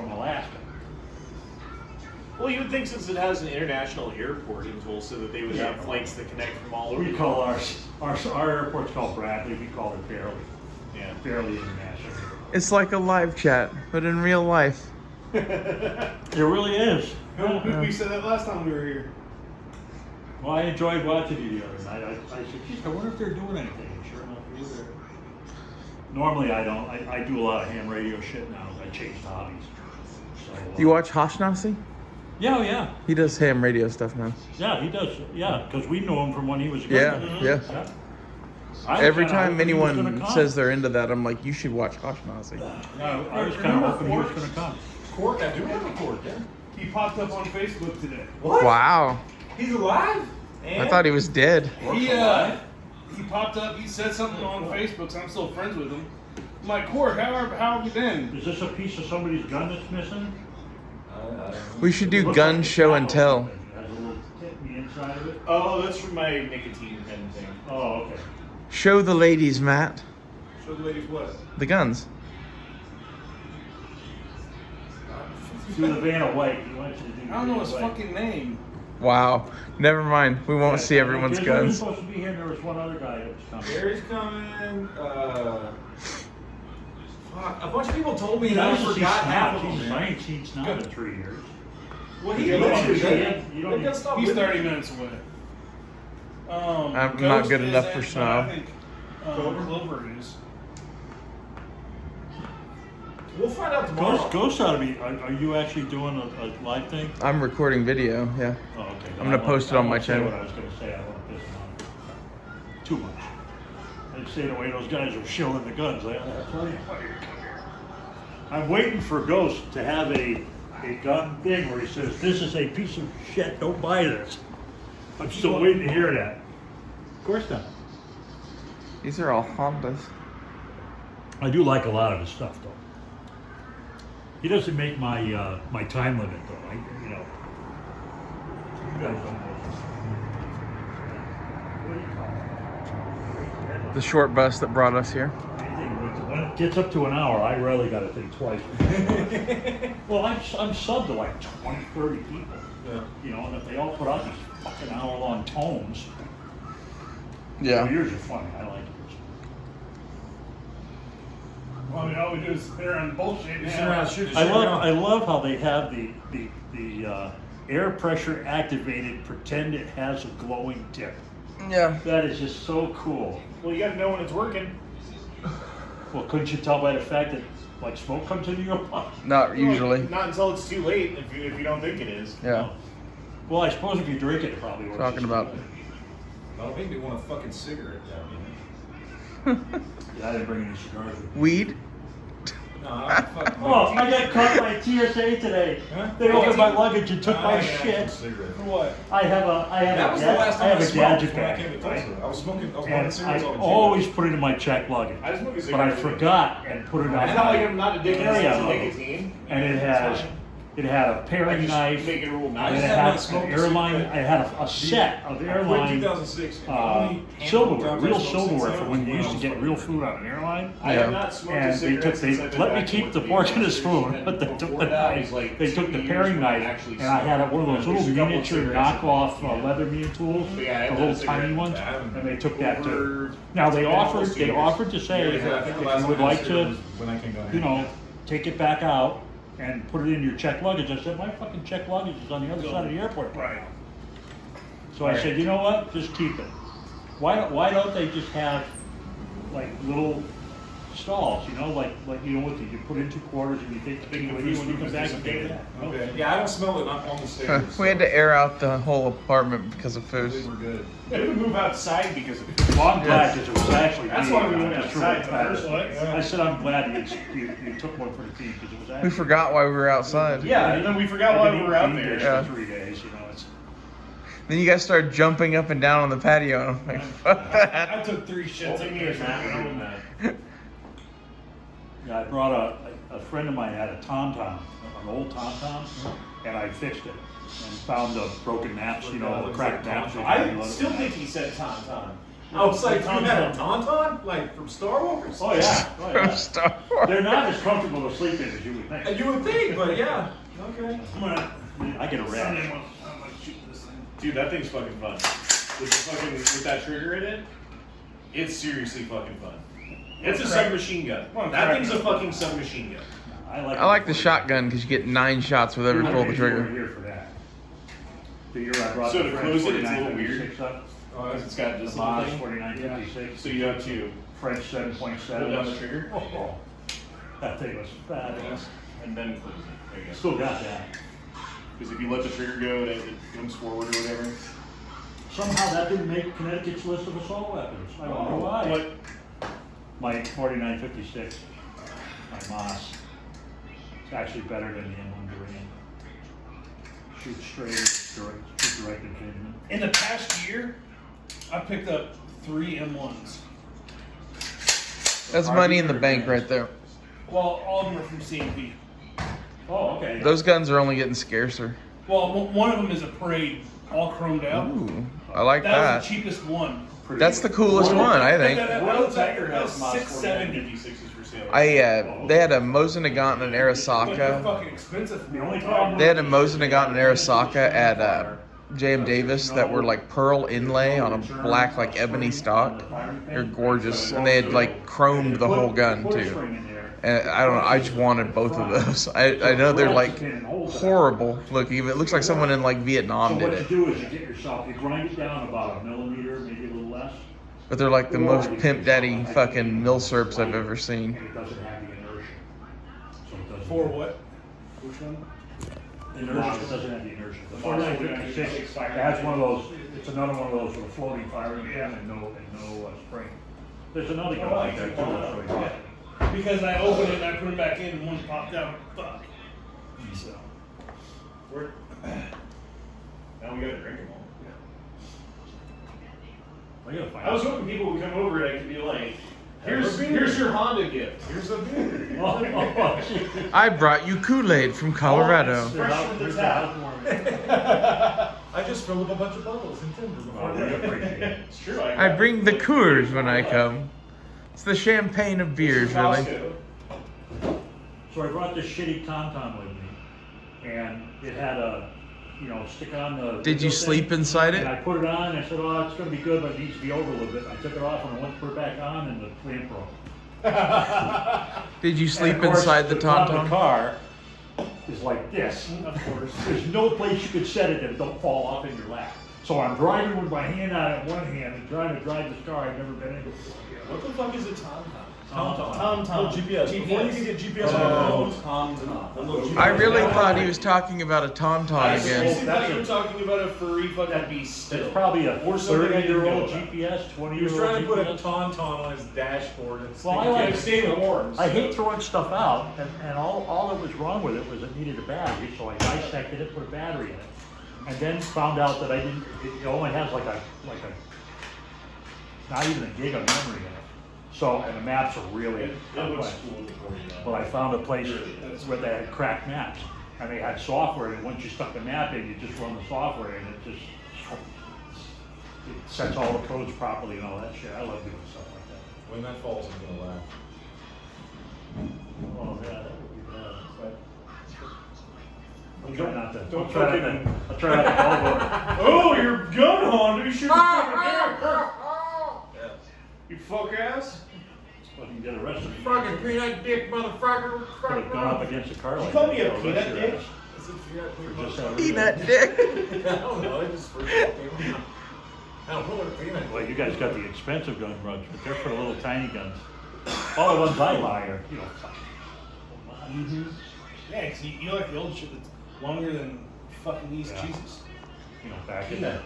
from Alaska. Well, you would think since it has an international airport in Tulsa that they would have flights that connect from all over. We call our airport's called Bradley. We call it Barely. Yeah. Barely International. It's like a live chat, but in real life. It really is. We said that last time we were here. Well, I enjoyed watching you the other night. I said, geez, I wonder if they're doing anything. And sure enough, you were there. Normally, I don't. I do a lot of ham radio shit now. I changed hobbies. So, You watch Hashnasi? Yeah, yeah. He does ham radio stuff now. Yeah, he does. Yeah, because we know him from when he was a kid. Yeah. Every time anyone says they're into that, I'm like, you should watch Hashnasi. I was kind of hoping he was going to come. Cork, I do have a Cork, yeah. He popped up on Facebook today. What? Wow. He's alive? I thought he was dead. He popped up, he said something on Facebook, so I'm still friends with him. I'm like, Cork, how have you been? Is this a piece of somebody's gun that's missing? We should do gun show and tell. Has a little tip in the inside of it. Oh, that's from my nicotine pen thing. Oh, okay. Show the ladies, Matt. Show the ladies what? The guns. Through the van of white. He wants you to do I don't know his the van of white. fucking name. Wow. Never mind. We won't see everyone's There's only guns. supposed to be here, and there was one other guy that was coming. Gary's coming. Fuck. A bunch of people told me He that I knows forgot half of them. I ain't seen Snout in 3 years. Well, he You lives don't here, see doesn't it. he? You don't They need- gotta stop He's living 30 here. minutes away. I'm not Ghost good is enough in, for but snow. I think Clover is. We'll find out tomorrow. Ghost ought to be. Are you actually doing a live thing? I'm recording video, yeah. Oh, okay. I'm gonna post it on my channel. What I was going to say, I don't want to piss him off too much. I'd say the way those guys are shilling the guns. I tell you, I'm waiting for Ghost to have a gun thing where he says, "This is a piece of shit. Don't buy this." I'm still waiting to hear that. Of course not. These are all Hondas. I do like a lot of his stuff, though. He doesn't make my my time limit, though. You know. You guys don't know. What do you call it? The short bus that brought us here. When it gets up to an hour, I really got to think twice. Well, I'm subbed to like 20, 30 people. Yeah. You know, and if they all put out these fucking hour-long tomes, Yeah. yours are funny. I like yours. Well, I mean, all we do is sit around and bullshit. You sit around, shoot the I shit around. love how they have the air pressure activated. Pretend it has a glowing tip. Yeah. That is just so cool. Well, you got to know when it's working. Well, couldn't you tell by the fact that like smoke comes into your mouth? Not usually. Not until it's too late. If you don't think it is. Yeah. Well, I suppose if you drink it, it probably works. Talking about. Don't make me want a fucking cigarette down Yeah, I didn't bring any cigars with me. Weed? No, I'm fucking. Oh, I got caught by TSA today. Huh? They opened my luggage and took my I shit. For what? I have That was the last time I a smoked gadget when I bag, came to right? Tulsa. I was smoking And cigarettes I all the time. always put it in my checked luggage. I smoke a But cigarette I every day. forgot and put it on It's not like my I'm not addicted to carry-on. nicotine. And it had a I paring just knife. make it a rule And now. it just had haven't an smoked a airline. cigarette. I had a set of I quit airline 2006. and the only handful silverware, of times I real smoked silverware since for then when was you used to I was get fucking real drunk. food on an airline. I have not smoked a And they cigarette took since I've been let me back keep with the the fork in his administration, spoon, and but they took before the that knife. was like They 2 took the years paring when I knife, actually and I had one of those smoked. little There's a couple of miniature cigarettes in knockoff there. leather meat tools, But yeah, I the had little that tiny cigarette. ones, I haven't and they took that too. Over- Now they it's been almost offered 2 years. to say Yeah, I think if the last you would time I like had to, cigarettes was when I came down you here. know, take it back out and put it in your checked luggage. I said my fucking checked luggage is on the other side of the airport. Right. So I said, you know what? Just keep it. Why don't they just have like little stalls? You know, like you know what you put in 2 quarters and you take the thing with you when you come back and take it. Okay. Yeah, I don't smell it on the stairs. We had to air out the whole apartment because of food. We were good. I didn't move outside because of it. Well, I'm glad because it was actually That's me. why we I'm went just outside really glad. first, like, I said I'm glad you took one for the team because it was We actually. forgot why we were outside. Yeah, and then we forgot why we were out there. Yeah. For 3 days, you know. It's Then you guys started jumping up and down on the patio, and I'm like, fuck that. I took 3 shits Take in me there. as that. yeah. I brought a friend of mine had a TomTom, an old TomTom, and I fixed it and found the broken maps, you know, the cracked maps. I still think he said Tom. I was like, you had a tauntaun? Like from Star Wars? Oh yeah. Oh, yeah. Star Wars. They're not as comfortable to sleep in as you would think. You would think, but yeah. Okay. I'm gonna, I get a rash. I'm like shooting this thing. Dude, that thing's fucking fun. With that trigger in it, it's seriously fucking fun. It's a submachine gun. That thing's a fucking submachine gun. I like the shotgun because you get 9 shots with every pull of the trigger. Here for that. The year I brought So the to French close it, it's a little 4956 weird. up, Because it's got the this Moss little thing. 4956. So you have to French hold down the 7.7. trigger Oh, that thing was fabulous. and then close it. There you go. Still got that. Because if you let the trigger go and it comes forward or whatever. Somehow that didn't make Connecticut's list of assault weapons. I don't know why. What? My 4956, my Moss, it's actually better than the M1 Durand. Shoot straight, shoot direct engagement. In the past year, I picked up 3 M1s. That's money in the bank right there. Well, all of them are from CMP. Oh, okay. Those guns are only getting scarcer. Well, one of them is a parade, all chromed out. Ooh, I like That was that. the cheapest one. That's the coolest one, I think. Royal Tiger that has was Moss 670. 4956s for sale. They had a Mosin Nagant and an But they're Arasaka. fucking expensive. The only problem. They had a Mosin Nagant and Arasaka at J.M. Davis that were like pearl inlay on a black like ebony stock. They're gorgeous, and they had like chromed the whole gun too. And I don't know, I just wanted both of those. I know they're like horrible looking. It looks like someone in like Vietnam So did what it. you do is you get yourself, you grind it down about a millimeter, maybe a little less. But they're like the most pimp daddy fucking milsurps I've ever seen. And it doesn't have the inertia. So it doesn't. For what? Which one? Inertia, it doesn't have the inertia. The 4956 adds one of those, it's another one of those with a floating firing pin and no spring. There's another gun like that too. I'll show you that. Because I opened it and I put it back in and one popped out. Fuck. So. Where? Now we gotta drink them all. I gotta find I was out. hoping people would come over and I could be like, here's your Honda gift. Here's a beer. Oh, gee. I brought you Kool-Aid from Colorado. Fresh from the Here's tap. I just filled up a bunch of bottles in Tinder before Oh, we appreciate it. It's true. I bring the Coors when I come. It's the champagne of beers, really. So I brought this shitty Tauntaun with me, and it had a, stick on the. Did you sleep inside And I it? put it on, and I said, oh, it's gonna be good, but it needs to be over a little bit. I took it off, and I went to put it back on, and the clamp broke. Did you sleep And of course, inside the top of the Tauntaun? car is like this. Of course, there's no place you could set it that it don't fall off in your lap. So I'm driving with my hand out in one hand and trying to drive this car I've never been in before. What the fuck is a TomTom? TomTom. Oh, GPS. Before you can get GPS on your phone. TomTom. I really thought he was talking about a Tauntaun I again. seriously thought you were talking about a furry fucking beast still. It's probably a Or something I didn't know 30-year-old about. GPS, He 20-year-old was trying to put a GPS. tauntaun on his dashboard. And Well, I stick it like in. Yeah, stay in the warm. I hate throwing stuff out, and all that was wrong with it was it needed a battery, so I dissected it, put a battery in it, and then found out that it only has like a, not even a gig of memory in it. So, and the maps are really It looks complex. cool before you know. But I found a place where they had cracked maps, and they had software, and once you stuck the map in, you just run the software, and it sets all the codes properly and all that shit. I love doing stuff like that. When that falls, I'm gonna laugh. Oh, yeah, that would be bad. I'll try not to. Don't I'll try not to elbow Oh, your gun, Honda! You should You fuck ass! fucking get arrested. Fucking peanut dick, motherfucker. Put a gun up against a car like call that. me a they'll peanut arrest your dick? ass. For just having Peanut dick. I don't know. I just forget. I don't know what peanut. Well, you guys got the expensive gun rugs, but they're for the little tiny guns. All the ones I buy are, Yeah, because you like the old shit that's longer than fucking these Yeah. cheeses. back in Peanut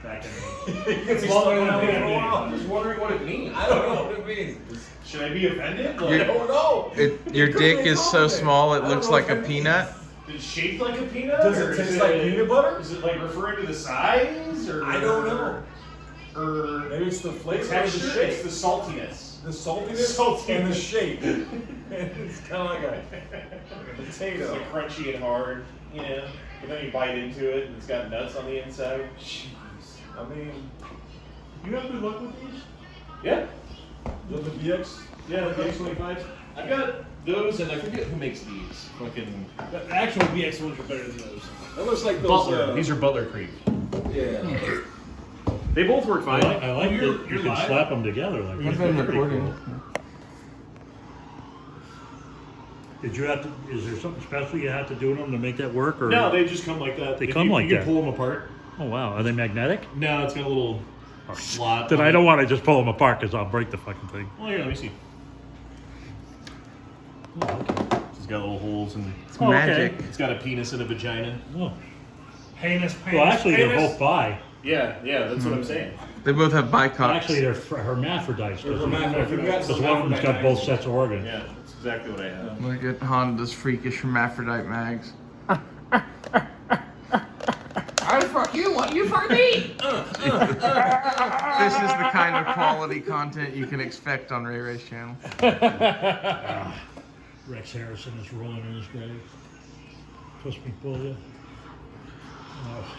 back in It's longer longer than than peanut dick. while. I'm just wondering what it means. I don't know what it means. Should I be offended? I You're- don't know. Your dick is so small it looks like a peanut. Is it shaped like a peanut? Does it or taste is like peanut butter? Is it like referring to the size? Or I don't know. Or Maybe it's the the flavor of the texture? shape. It's the saltiness. The saltiness and the shape. It's kind of like a It's potato. like crunchy and hard, but then you bite into it and it's got nuts on the inside. I mean, You have good luck with these? Yeah. The BX. Yeah, the BX-25s. I've got those, and I forget who makes these. Fucking The actual BX ones are better than those. That looks like those. Butler. These are Butler Creek. Yeah. They both work fine. I like that You're you can live? slap them together like We've that. been That's pretty recording. cool. Did you have to? Is there something special you have to do to them to make that work? Or No, they just come like that. They If come you, like you that. can pull them apart. Oh wow, are they magnetic? No, it's got a little slot. Then on I it. don't want to just pull them apart because I'll break the fucking thing. Well, here, let me see. Oh, okay. It's got little holes and It's Oh, okay. magic. it's got a penis and a vagina. Oh. Heinous, Well, actually, they're heinous. both bi. Yeah, that's what I'm saying. They both have bicocks. Actually, they're hermaphrodites. They're hermaphrodites. You've got Because one of them's got both sets of organs. Yeah, that's exactly what I have. Look at Honda's freakish hermaphrodite mags. I'll fuck you, what you fuck me? This is the kind of quality content you can expect on Ray Ray's channel. Rex Harrison is rolling in his grave. Twist me, pull you. Oh.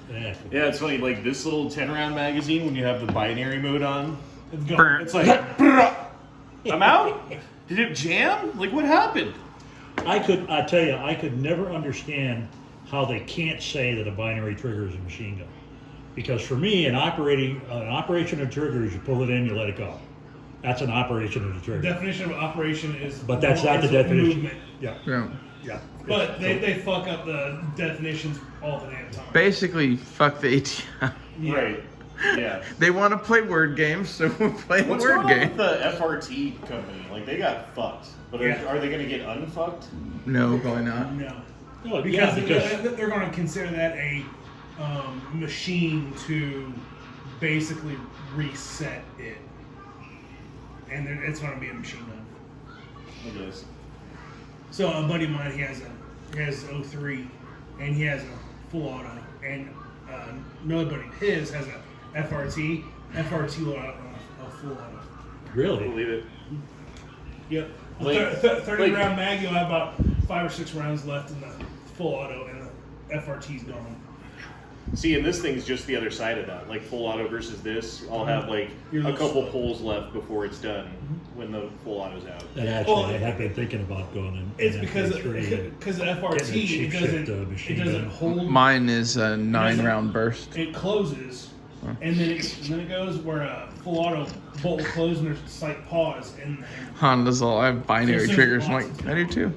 Yeah. Yeah, it's funny. Like this little 10-round magazine, when you have the binary mode on, Burnt. it's like, I'm out. Did it jam? Like what happened? I tell you, I could never understand how they can't say that a binary trigger is a machine gun. Because for me, an operation of trigger is you pull it in, you let it go. That's an operation of the trigger. Definition of operation is. But that's not the is definition. Movement. Yeah, Yeah. yeah. But they fuck up the definitions all the damn time. Basically, fuck the ATM. Yeah. Right. Yeah. They want to play word games, so we'll play What's word going on game. with the FRT company? Like they got fucked, but Yeah. are they going to get unfucked? No, probably not. No. Oh, Because, yeah, they're going to consider that a machine to basically reset it. And it's going to be a machine gun. I guess. So a buddy of mine, he has 03, and he has a full auto, and another buddy of his has a FRT will out a full auto. really? Believe it. Yep. Like- 30 like- round mag, you'll have about 5 or 6 rounds left in the full auto, and the FRT's gone. See, and this thing's just the other side of that. Like full auto versus this, I'll have like You're a less couple slow. pulls left before it's done when the full auto's out. And actually, Well, I have been thinking about going in. It's in because FA3 and the getting a FRT cheap it shit, doesn't machine gun. hold. Mine is a 9-round burst. It closes, and then it goes where a full auto bolt will close, and there's a slight pause, and Honda's all, I have binary Ginseng triggers. I'm lots like, of I do too.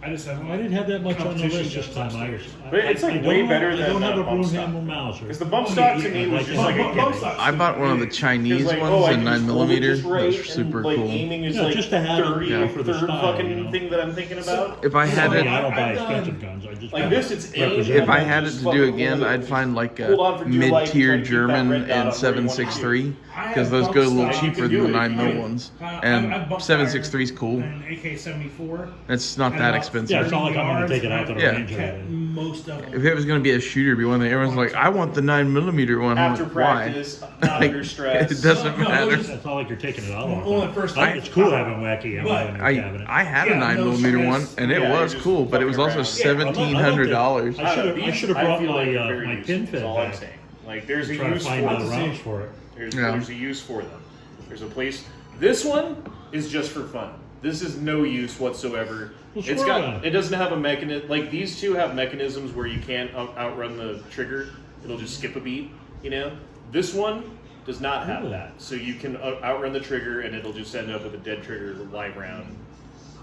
I just have. I didn't have that much on the competition list this guns time. I upstairs. was, But it's like I way don't better have, than I don't have a bump stock. Broomhammer Mauser. Because the bump stock to me was Like just that. like a Bump gimmick. stock. I bought one of the Chinese Like, ones, I a can 9 just hold it millimeter. just right, Those are super and, like, cool. aiming is Yeah, like just to have it, 30 yeah, or for the third style, fucking you know? thing that I'm thinking about. If I had I it, don't buy I've done- expensive guns. I just Like buy this, it's aim. representative. if I had it Just to do fucking again, hold it. I'd find like Hold a on for dear life and mid-tier try to keep that German red dot and on where you want it to. 7.63 I because have those go a bump little stock. cheaper You than can the do it. 9 mil ones. I've And bump 7.63 is fired cool. An AK-74. It's not and that about expensive. Yeah, it's not like I'm gonna 30 take it out to the Yeah. range or Kept anything. most of them. If it was going to be a shooter, it'd be one that everyone's like, I want the 9 millimeter one. I'm After like, why? practice, not Like, under stress. it doesn't No, matter. just- It's not like you're taking it out. Well, the first I time- think it's cool having wacky ammo But in your cabinet. I had a Yeah, 9 no millimeter stress. one, and it Yeah, was you're cool, just but it was fucking also around. $1,700. I should have I brought feel like my they're my very pin useful, is fed all I'm back. saying. Like there's a Try to use find for other them. rounds for it. Yeah. There's a use for them. There's a place. This one is just for fun. This is no use whatsoever. Well, It's swear got. on it. It doesn't have a mechanism. Like these two have mechanisms where you can't outrun the trigger. It'll just skip a beat. You know. This one does not have Ooh. that. So you can outrun the trigger, and it'll just end up with a dead trigger live round.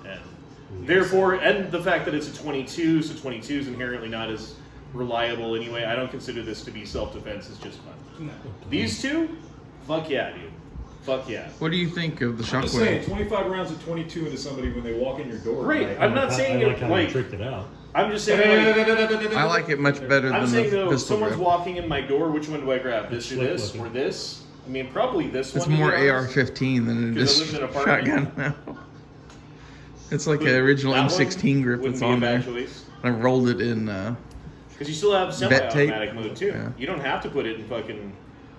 And therefore, and the fact that it's a 22, so 22 is inherently not as reliable anyway. I don't consider this to be self-defense. It's just fun. No. These two, fuck yeah, dude. Fuck yeah. What do you think of the I'm just saying, shockwave? 25 rounds of 22 into somebody when they walk in your door. Right. Like, I'm not saying I like it how you like. tricked it out. I'm just saying like. I like it much better I'm than saying the though, pistol someone's grip. walking in my door. Which one do I grab? This or Slick this looking. or this? I mean, probably this It's one. to more be honest. AR-15 than it Because I is live in an apartment. shotgun now. It's like But the original that M16 grip wouldn't that's be a on there. bad choice. I rolled it in. Because you still have Bet tape? semi-automatic mode too. Yeah. You don't have to put it in fucking.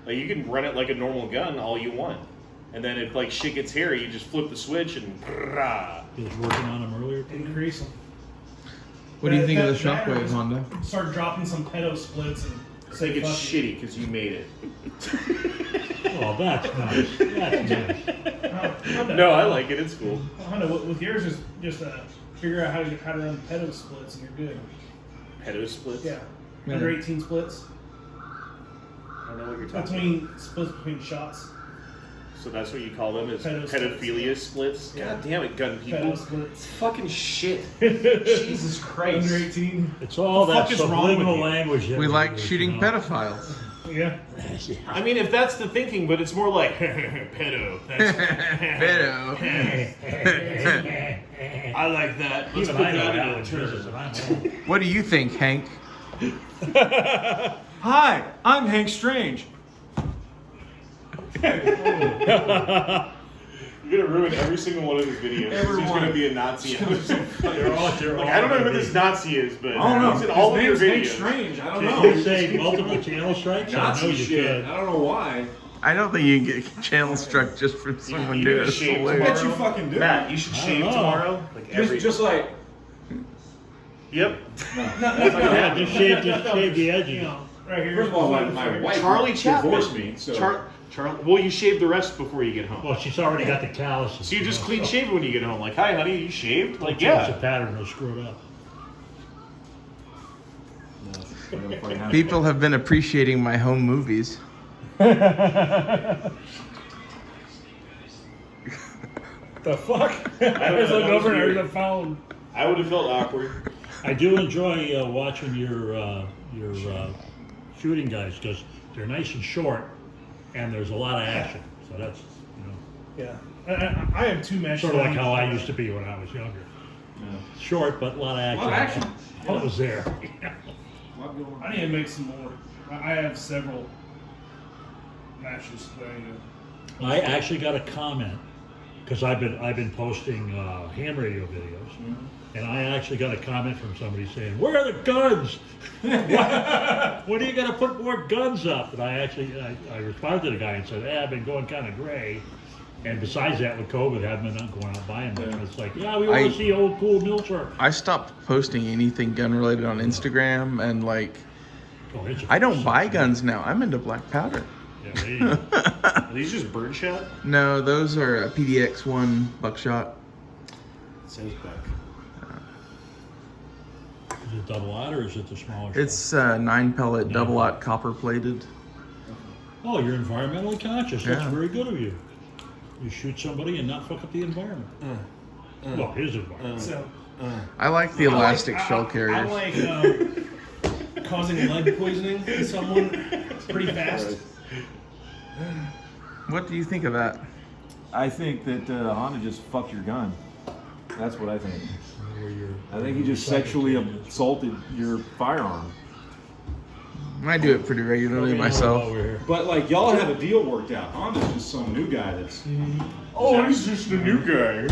Like you can run it like a normal gun all you want, and then if like shit gets hairy, you just flip the switch and. Brah. He was working on them earlier. Increase them. What do you think of the That shockwave, was- Honda? Start dropping some pedo splits and I think it's shitty because you made it. Oh, that's nice. That's nice. No, I like it. It's cool. Honda, with yours is just figure out how to run pedo splits and you're good. Pedo splits? Yeah. Yeah. Under 18 splits. I don't know what you're talking about. Splits between shots. So that's what you call them, is Pedo pedophilia splits? Yeah. God damn it, gun people. Pedo splits. It's fucking shit. Jesus Christ. Under 18. It's all The that fuck is wrong with subliminal you? language. that We like use, shooting you know. pedophiles. Yeah. I mean, if that's the thinking, but it's more like pedo. That's, Pedo. I like that. Let's Even put I know that Alan into a Christmas, term. and I'm old. What do you think, Hank? Hi, I'm Hank Strange. You're gonna ruin every single one of his videos. There's Everyone. gonna be a Nazi. They're all Like, I don't know who this Nazi is, but I don't know. he's in all of His your name's Hank videos. Strange. I don't Can know. you say multiple channel strikes? I know Nazi you shit. could. I don't know why. I don't think you can get channel struck just from someone you doing need a to shave I salute. bet you fucking do. Matt, you should I don't shave know. tomorrow. Like every. Just like. Yep. Yeah, just shave the edges. You know, right here. First of all, my wife Charlie Chaplin. divorced me, so. Well, you shave the rest before you get home. Well, she's already got the calluses. So you just know, clean shave when you get home. Like, hi, honey, you shaved? Like, It's yeah. a pattern will screw it up. People have been appreciating my home movies. The fuck? I I was looking over and weird. there's a phone. I would have felt awkward. I do enjoy watching your shooting guys because they're nice and short, and there's a lot of action. So that's Yeah. I have two mesh. sort of like how I used to be when I was younger. Short, but a lot of action. Lot of action. What was there? I need to make some more. I have several matches that I need to. I actually got a comment because I've been posting ham radio videos, and I actually got a comment from somebody saying, "Where are the guns? When are you going to put more guns up?" And I responded to the guy and said, "I've been going kind of gray." And besides that, with COVID, I haven't been going out buying much. And it's like, yeah, we want to see old cool Milcher. I stopped posting anything gun related on Instagram, and like, Oh, it's I don't buy guns now. I'm into black powder. Yeah, there you go. Are these just birdshot? No, those are a PDX-1 buckshot. Says buck. Is it double aught or is it the smaller? It's 9 pellet, double aught, copper plated. Oh, you're environmentally conscious. That's Yeah. very good of you. You shoot somebody and not fuck up the environment. Well, his environment. So I like the elastic shell carriers. I like causing lead poisoning in someone pretty fast. What do you think of that? I think that Honda just fucked your gun. That's what I think. Where you're- I think he just sexually assaulted your firearm. I do it pretty regularly Okay, myself. while we're here. But like y'all have a deal worked out. Honda's just some new guy that's. Oh, he's just a new guy.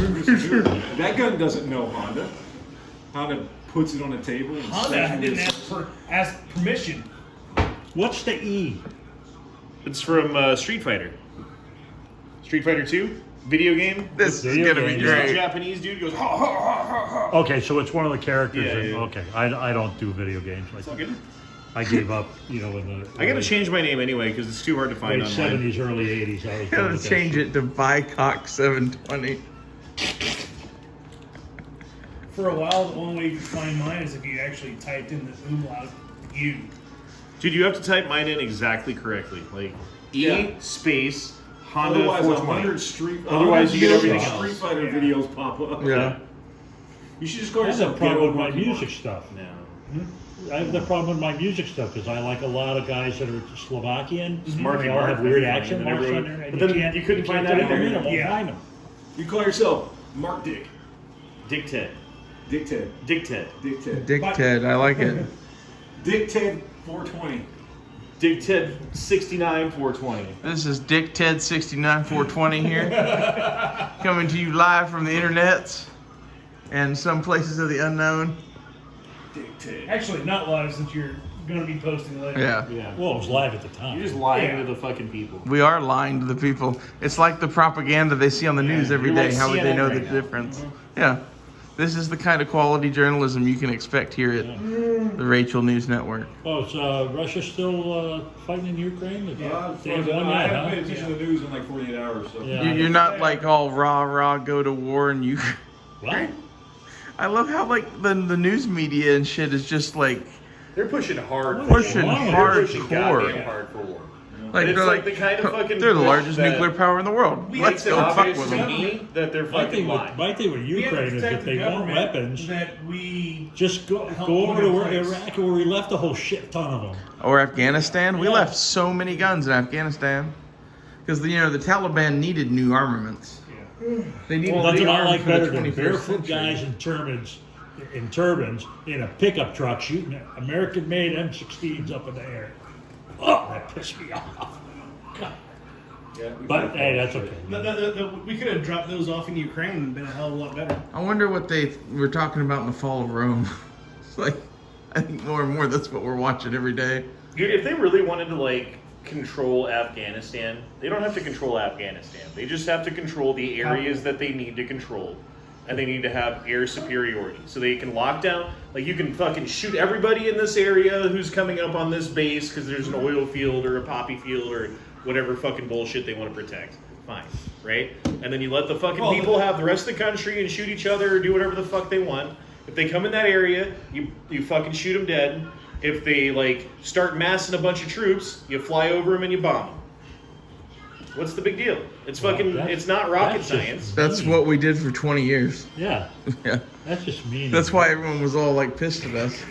That gun doesn't know Honda. Honda puts it on a table. And Honda didn't ask permission. What's the E? It's from Street Fighter. Street Fighter 2 video game. This is Video gonna be game. There's a great. Japanese dude goes, ha ha ha ha ha. Okay, so it's one of the characters. Yeah, yeah. Okay, I don't do video games like It's all that. good. I gave up, in the I gotta change my name anyway because it's too hard to find late online. 70s, early 80s. I was Gotta done with that change shit. it to Vicock 720. For a while, the only way you could find mine is if you actually typed in the umlaut U. Dude, you have to type mine in exactly correctly. Like E Yeah. space Honda Otherwise, 420. 100 Otherwise, you get everything Street else. Fighter Yeah. videos pop up. Yeah. You should just call I have yourself a problem with Ghetto my Monkey music Mark. stuff. No. I have the problem with my music stuff because I like a lot of guys that are Slovakian. Marky They all Mark have for weird everything, accent and marks on everyone- there. and but then you couldn't find that type them either. in, I won't Yeah. find them. You call yourself Mark Dick. Dick Ted. Dick Ted. Dick Ted. Dick Ted. Dick Ted, I like it. Dick Ted 420. Dick Ted 69 420. This is Dick Ted 69 420 here. Coming to you live from the internets and some places of the unknown. Dick Ted. Actually, not live since you're going to be posting later. Yeah. Yeah. Well, it was live at the time. You're just lying Yeah. to the fucking people. We are lying to the people. It's like the propaganda they see on the news every You're day. like How would they CNN know right the now. difference? Yeah. This is the kind of quality journalism you can expect here at the Rachel News Network. Oh, is Russia still fighting in Ukraine? They haven't won I yet, haven't huh? paid attention to the news in like 48 hours. So. Yeah. You're not like all rah go to war and you. What? I love how like the news media and shit is just like They're pushing hard. Pushing They're pushing hardcore. goddamn hard for war. like It's they're like the kind of fucking they're the push largest that nuclear power in the world. Let's Makes it go fuck obvious with to them. me that they're My fucking thing, lying. my thing with We have to Ukraine is protect if they the want government weapons, that we just go help over put to in where place. Iraq where we left a whole shit ton of them. Or Afghanistan. We Yeah. left so many guns in Afghanistan because the Taliban needed new armaments. They needed Well, that's to be what I armed like for the better than 21st barefoot century. guys in turbans in a pickup truck shooting American-made M16s up in the air. Oh, that pissed me off. God. Yeah, But hey, that's okay. we could have dropped those off in Ukraine and been a hell of a lot better. I wonder what they were talking about in the fall of Rome. It's like, I think more and more that's what we're watching every day. Dude, if they really wanted to like control Afghanistan, they don't have to control Afghanistan. They just have to control the areas that they need to control. And they need to have air superiority. So they can lock down, like you can fucking shoot everybody in this area who's coming up on this base because there's an oil field or a poppy field or whatever fucking bullshit they want to protect. Fine, right? And then you let the fucking people have the rest of the country and shoot each other or do whatever the fuck they want. If they come in that area, you fucking shoot them dead. If they like start massing a bunch of troops, you fly over them and you bomb them. What's the big deal? It's fucking, that's- it's not rocket that's just- science. That's what we did for 20 years. Yeah, Yeah. that's just mean. That's why everyone was all like pissed at us.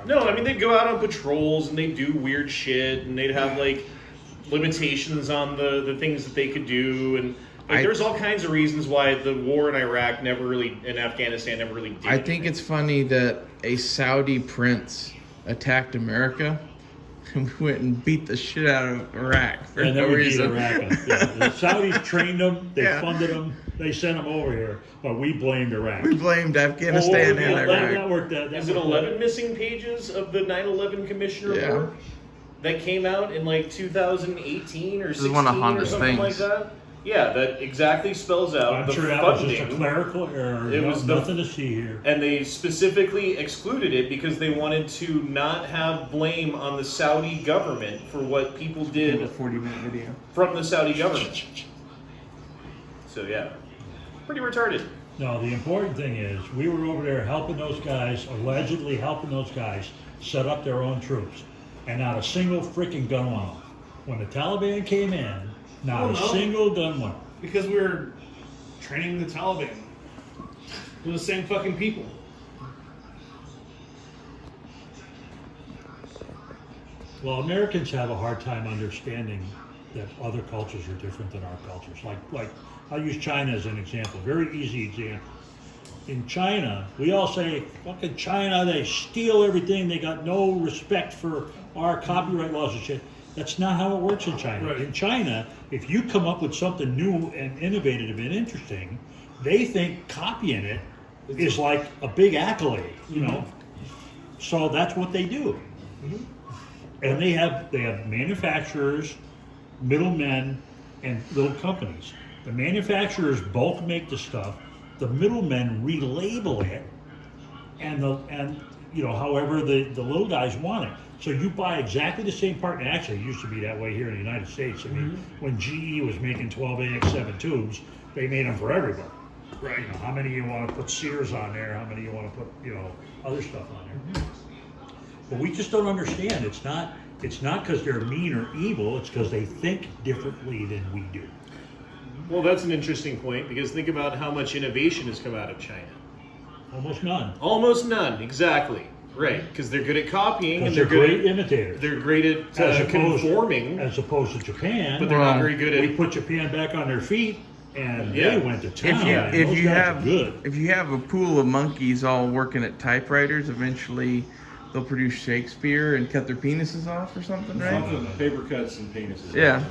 No, I mean they'd go out on patrols and they'd do weird shit and they'd have like limitations on the things that they could do and like, there's all kinds of reasons why the war in Iraq and Afghanistan never really did. I think it's funny that a Saudi prince attacked America and we went and beat the shit out of Iraq for And no then we beat reason. Iraq. Yeah. The Saudis trained them, they Yeah. funded them, they sent them over here, but we blamed Iraq. We blamed Afghanistan Well, and yeah, Iraq. That worked. That Is it worked 11 missing pages of the 9/11 Commission Yeah. report that came out in like 2018 or is 16 one of or Honda's something like things. that? Yeah, that exactly spells out I'm the sure that was funding. just a clerical error. It was the- nothing to see here. And they specifically excluded it because they wanted to not have blame on the Saudi government for what people did 40-minute video. from the Saudi government. So yeah, pretty retarded. No, the important thing is we were over there helping those guys, allegedly helping those guys set up their own troops, and not a single freaking gun went off. When the Taliban came in, not a single gun went off. Because we were training the Taliban. We're the same fucking people. Well, Americans have a hard time understanding that other cultures are different than our cultures. Like I'll use China as an example, very easy example. In China, we all say, fucking China, they steal everything, they got no respect for our copyright laws and shit. That's not how it works in China. Right. In China, if you come up with something new and innovative and interesting, they think copying it is like a big accolade, you know? So that's what they do. And they have manufacturers, middlemen, and little companies. The manufacturers bulk make the stuff. The middlemen relabel it, and however the little guys want it. So you buy exactly the same part. And actually, it used to be that way here in the United States. I mean, when GE was making 12 AX7 tubes, they made them for everybody. Right. You know, how many you want to put Sears on there? How many you want to put other stuff on there? But we just don't understand. It's not because they're mean or evil. It's because they think differently than we do. Well, that's an interesting point because think about how much innovation has come out of China. Almost none. Almost none, exactly. Right, because they're good at copying and Because they're they're good great at imitators. they're great at conforming, As opposed to Japan, but they're not very good we at. put Japan back on their feet, and Yeah. they went to town. If you and if those you guys have are good. if you have a pool of monkeys all working at typewriters, eventually they'll produce Shakespeare and cut their penises off or something, right? Something, paper cuts and penises. Yeah.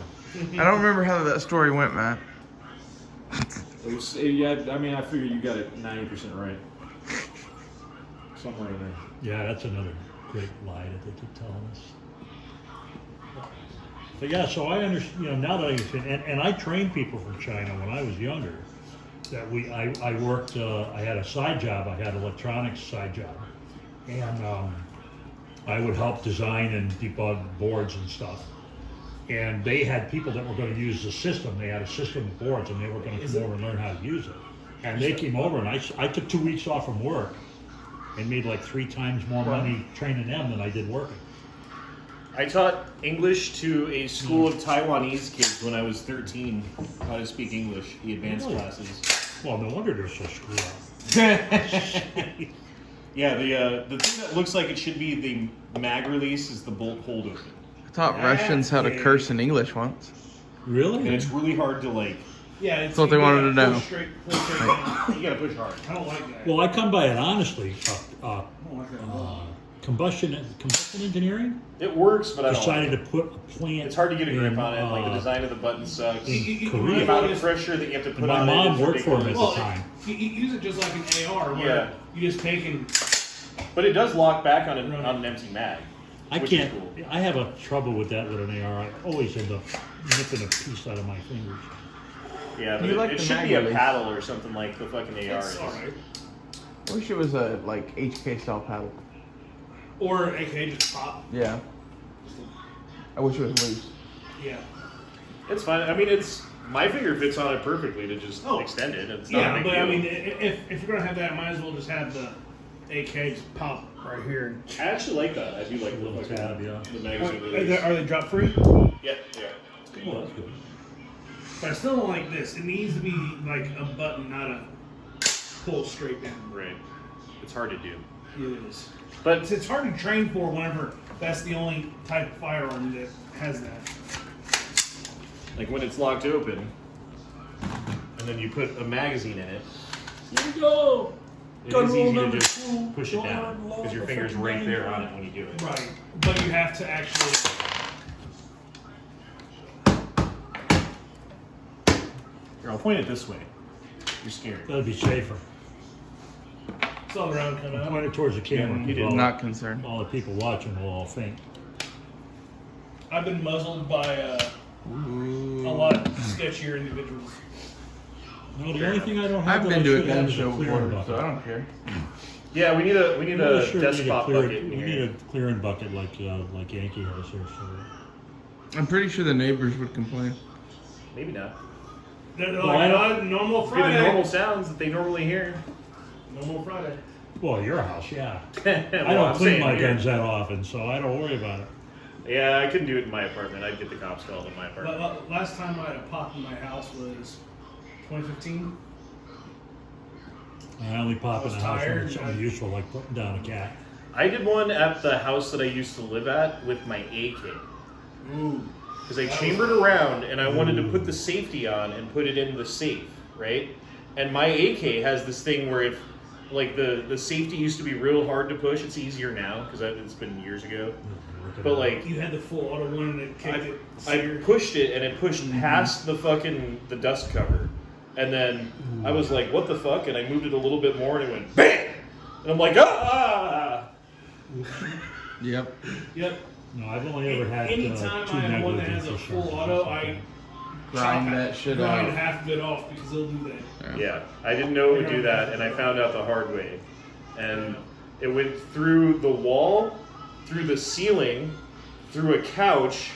I don't remember how that story went, Matt. I mean, I figure you got it 90% right. Somewhere in there. Yeah, that's another great lie that they keep telling us. But yeah, so I understand. Now that I understand, and I trained people from China when I was younger. that I worked, I had a side job, I had an electronics side job. And I would help design and debug boards and stuff. And they had people that were going to use the system. They had a system of boards, and they were going to come over and learn how to use it. And they came over, and I took 2 weeks off from work and made like 3 times more money training them than I did working. I taught English to a school of Taiwanese kids when I was 13. How to speak English, the advanced classes. Well, no wonder they're so screwed up. Yeah, the thing that looks like it should be the mag release is the bolt hold open. I taught Russians how to curse in English once. Really? And it's really hard to Yeah, That's what they wanted to know. Pull straight down. you gotta push hard. I don't like that. Well, I come by it honestly. Combustion engineering It works, but I don't decided like it. to put a plant. It's hard to get a grip in, on it. Like the design of the button sucks. in The Korea. amount of pressure that you have to put And my on mom it is worked for him ridiculous. at the time. You use it just like an AR, where Yeah. you just take and But it does lock back on an empty mag. I which can't. is cool. I have a trouble with that with an AR. I always end up nipping a piece out of my fingers. Yeah, but You it, like it the should mag be a release. paddle or something like the fucking AR it's is. alright. I wish it was a like HK style paddle. Or AK just pop. Yeah. I wish it was loose. Yeah. It's fine. I mean, my finger fits on it perfectly to just extend it. It's not a Yeah, big but deal. I mean, if you're gonna have that, might as well just have the AK just pop right here. I actually like that. I do like the Little fucking tab, yeah. the Are magazine they, release. are they drop free? Yeah. Well, that's good. But I still don't like this. It needs to be like a button, not a pull straight down. Right. It's hard to do. It is. But It's hard to train for whenever that's the only type of firearm that has that. like when it's locked open, and then you put a magazine in it, Here we go. it Gun is rule easy to number just 2, push it down Jordan Law, because your finger's right there on it when you do it. Right. But you have to actually. Here, I'll point it this way. You're scared. That'd be safer. It's all around coming out. Point it towards the camera. you because did all- Not concerned. All the people watching will all think. I've been muzzled by a lot sketchier individuals. No, the only thing I don't have I've that been to a I should have gun is show clearing before, so bucket. I don't care. Yeah, we need a Really desk sure need a pop clear- bucket in We here. need a clearing bucket like Yankee has here. So. I'm pretty sure the neighbors would complain. Maybe not. They're Well, like, I normal Be the Friday. normal sounds that they normally hear. Normal Friday. Well, your house, yeah. Well, I don't I'm clean saying my here. guns that often, so I don't worry about it. Yeah, I couldn't do it in my apartment. I'd get the cops called in my apartment. Last time I had a pop in my house was 2015. I only pop in the I was house when tired, it's something useful, like putting down a cat. I did one at the house that I used to live at with my AK. Ooh. Because I chambered around and I wanted to put the safety on and put it in the safe, right? And my AK has this thing where if, like, the safety used to be real hard to push. It's easier now because it's been years ago. But, like, You had the full auto one and it kicked it. I seared. pushed it and it pushed past the dust cover. And then I was like, what the fuck? And I moved it a little bit more and it went BAM! And I'm like, ah! Yep. Yep. No, I've only ever had Anytime two I have one that has a negligence full issues. auto, I Grind that shit grind out. half of it off because they'll do that. Yeah, I didn't know it would do that, and I found out the hard way. And it went through the wall, through the ceiling, through a couch,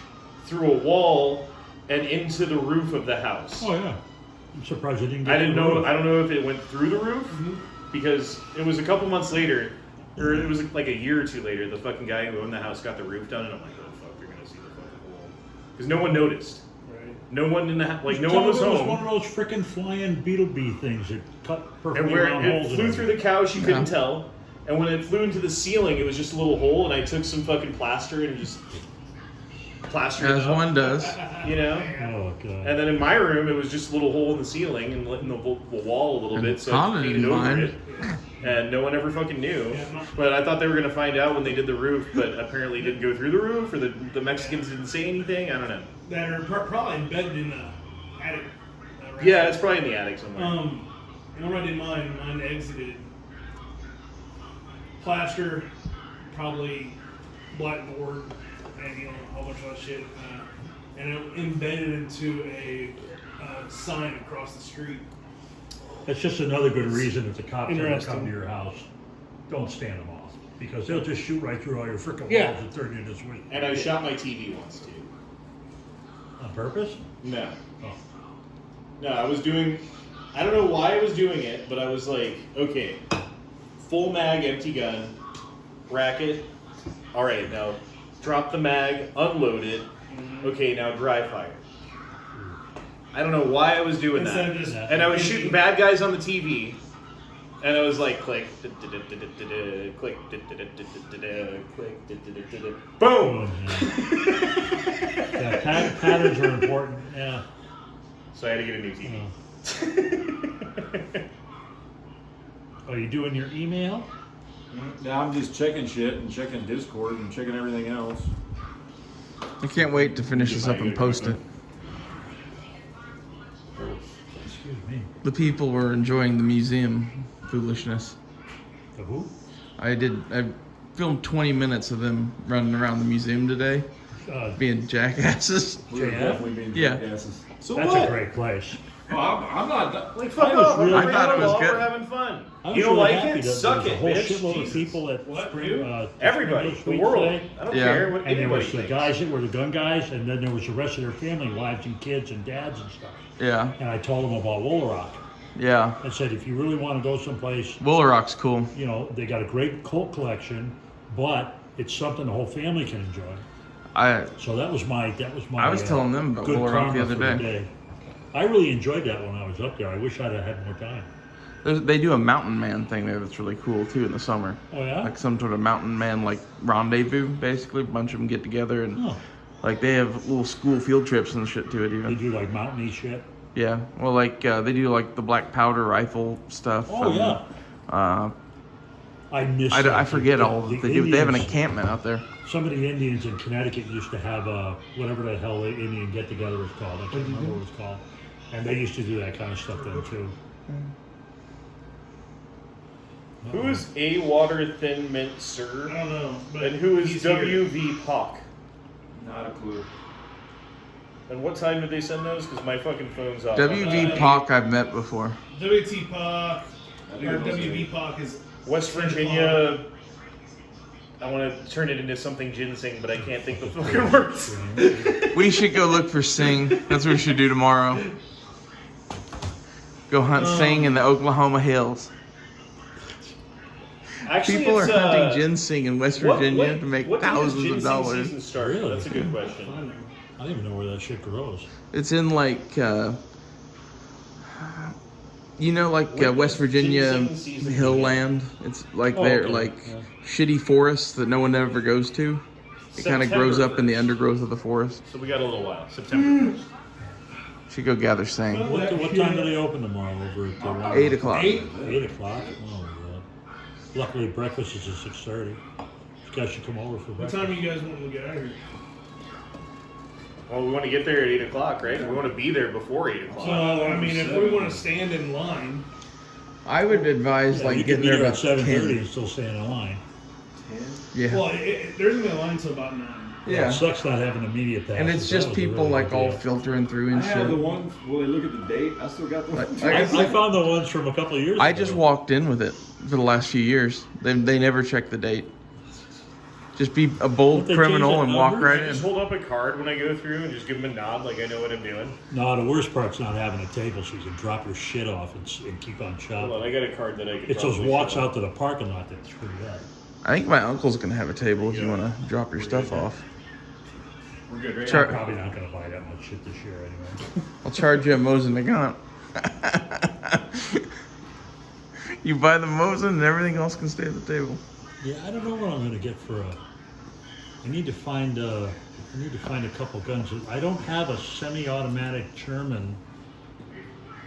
through a wall, and into the roof of the house. Oh yeah, I'm surprised it didn't get. I didn't to the know. roof. I don't know if it went through the roof because it was a couple months later, or it was like a year or two later. The fucking guy who owned the house got the roof done, and I'm like, oh fuck, you're gonna see the fucking hole because no one noticed. Right. No one in the like, no Tell one was me it was home. one of those frickin' flying beetle bee things that cut And perfectly where round it holes. flew in through the couch, you Yeah. couldn't tell. And when it flew into the ceiling, it was just a little hole, and I took some fucking plaster and just plastered As it up, one does. you know? Oh god. And then in my room, it was just a little hole in the ceiling and in the wall a little And bit, so Colin I in painted over mine. it. And no one ever fucking knew. Yeah. But I thought they were going to find out when they did the roof, but apparently it didn't go through the roof, or the Mexicans didn't say anything. I don't know. That are probably embedded in the attic. Right? Yeah, it's probably in the attic somewhere. And when I did mine exited plaster, probably blackboard, and a whole bunch of other shit, and it embedded into a sign across the street. That's just another good reason if the cops ever Interesting. come to your house, don't stand them off. Because they'll just shoot right through all your frickin' walls Yeah. and turn you this way. And I shot my TV once too. On purpose? No. Oh. No, I don't know why I was doing it, but I was like, okay, full mag, empty gun, rack it. All right, now drop the mag, unload it. Okay, now dry fire. I don't know why I was doing Instead that. of just And I was shooting bad guys on the TV, and I was like, click, click, click, boom. Yeah, patterns are important. Yeah. So I had to get a new TV. Are you doing your email? Now I'm just checking shit and checking Discord and checking everything else. I can't wait to finish this up and post it. Excuse me. The people were enjoying the museum foolishness. The who? I filmed 20 minutes of them running around the museum today, being jackasses. We're JF? definitely being Yeah. jackasses. So That's what? a great place. Oh, I'm not. Like, fuck I was off. really- We're I thought it was good. We're having fun. I was You don't really like happy it? that Suck there it, was a whole bitch. shitload of Jesus. people at What, Spring, dude? Spring Everybody, Hills the Week world. today. I don't Yeah. care what And there anybody was the thinks. guys that were the gun guys, and then there was the rest of their family, wives and kids and dads and stuff. Yeah, And I told them about Woolarock. yeah. I said, if you really want to go someplace, Woolarock's cool. you know, they got a great cult collection, but it's something the whole family can enjoy. So that was my I was telling them about good Woolarock the karma other for day. I really enjoyed that when I was up there. I wish I'd have had more time. They do a mountain man thing there that's really cool too in the summer. Oh yeah? Like some sort of mountain man like rendezvous, basically. A bunch of them get together and Oh, like they have little school field trips and shit to it they even. do like mountainy shit. Yeah, well, like they do like the black powder rifle stuff. Oh and, yeah. I miss. I forget the- all the they do. They have an Indians- encampment out there. Some of the Indians in Connecticut used to have whatever the hell the Indian get together was called. I can't remember what it was called. And they used to do that kind of stuff then too. Who is A Water Thin Mint Sir? I don't know. But And who is he's here. WV Pock? Not a clue. And what time did they send those? Because my fucking phone's off. WV Pock I've met before. WT Pock I think or it was WV Pock is West Virginia. I want to turn it into something ginseng, but I can't think the fucking words. We should go look for Sing. That's what we should do tomorrow. Go hunt Sing in the Oklahoma hills. Actually, People are it's, hunting ginseng in West Virginia to make what day does thousands of ginseng dollars. season start? Really? That's a good question. I don't even know where that shit grows. It's in like, you know, like When West does Virginia ginseng season hill begin? land. It's like Oh, they're okay. like Yeah. shitty forests that no one ever goes to. It kind of grows up in the undergrowth of the forest. So we got a little while. September 1st. Should go gather Sing. What time do they open tomorrow over at 8 o'clock. 8? 8 o'clock? Oh my god. Luckily breakfast is at 6:30. You guys should come over for What breakfast. time are you guys wanting to get out of here? Well, we want to get there at 8 o'clock, right? We want to be there before 8 o'clock. So, I mean, if we want to stand in line, I would advise Yeah, like you getting can be there there about at 7:30 10. and still stay in line. Yeah. well, there's going to be a line until about 9. Yeah. It sucks not having immediate passes. And it's That just was a people really like good all deal. filtering through I and have the shit. one. Will they look at the date? I still got the one. I- I found the ones from a couple of years I ago. just walked in with it for the last few years. They never check the date. Just be a bold Don't they criminal change that and walk number? right I just in. hold up a card when I go through and just give them a nod like I know what I'm doing. No, the worst part's not having a table so you can drop your shit off and keep on Hold chopping. on, I got a card that I could It's those probably walks show. out to the parking lot that screw you up. I think my uncle's gonna have a table if you want to drop your stuff off. We're good, right? Char- I'm probably not going to buy that much shit this year anyway. I'll charge you a Mosin Nagant. You buy the Mosin and everything else can stay at the table. Yeah, I don't know what I'm going to get for a. I need to find a couple guns. I don't have a semi-automatic Sherman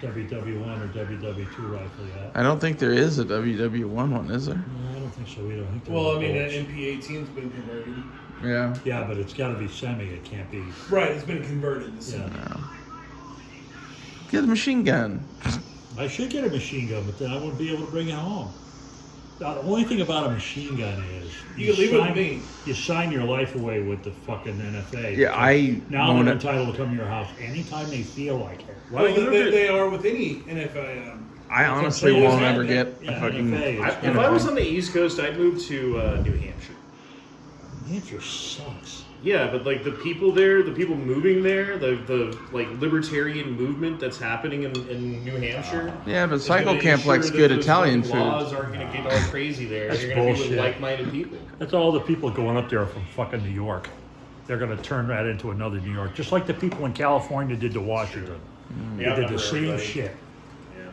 WW1 or WW2 rifle yet. I don't think there is a WW1 one, is there? No, I don't think so either. I think they're Well, all I mean, an bolts. MP18's been converted. Yeah. Yeah, but it's got to be semi. It can't be. Right, it's been converted. To Yeah. No. Get a machine gun. I should get a machine gun, but then I wouldn't be able to bring it home. Now, the only thing about a machine gun is You can leave it with sign- me. You sign your life away with the fucking NFA. Yeah, I Now own they're it. entitled to come to your house anytime they feel like it. Well, they are with any NFA. I honestly won't ever get a Yeah, fucking. NFA. If I was on the East Coast, I'd move to New Hampshire. New Hampshire sucks. Yeah, but like the people there, the people moving there, the like libertarian movement that's happening in New Hampshire. Yeah, but is gonna Cycle Camp ensure likes that good those Italian fucking food. Laws aren't going to get all crazy there. That's You're going to be bullshit. with like-minded people. That's all the people going up there from fucking New York. They're going to turn that into another New York, just like the people in California did to Washington. They Yeah, did I the remember same everybody. shit. Yeah.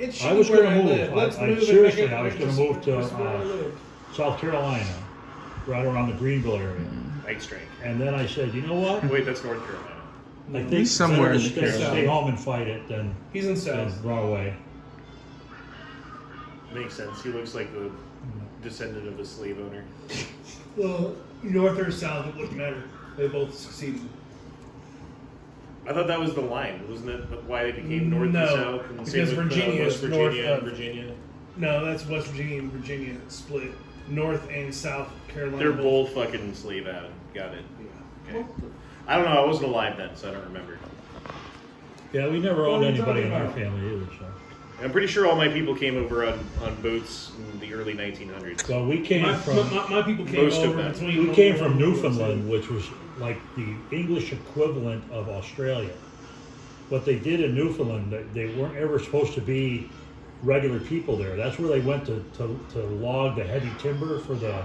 It's I was where going to live. move. Let's move and Seriously, make it- I was make going to this- move to this is where I live. South Carolina, right around the Greenville area. Night strike. And then I said, you know what? Wait, that's North Carolina. I think He's somewhere better in to the stay, Carolinas. home and fight it than, He's in than South. run away. Makes sense. He looks like the descendant of a slave owner. Well, North or South, it wouldn't matter. They both succeeded. I thought that was the line, wasn't it? Why they became North No, and South? And because same with, Virginia West is Virginia north and of- Virginia. No, that's West Virginia and Virginia split. North and South Carolina. They're both fucking slave Adam. Got it. Okay. I don't know. I wasn't alive then, so I don't remember. Yeah, we never What owned are you anybody in talking our about? family either. So, I'm pretty sure all my people came over on boats in the early 1900s. so we came My people came Most of over them. between. we came from Newfoundland, which was like the English equivalent of Australia. What they did in Newfoundland, they weren't ever supposed to be regular people there. That's where they went to log the heavy timber for the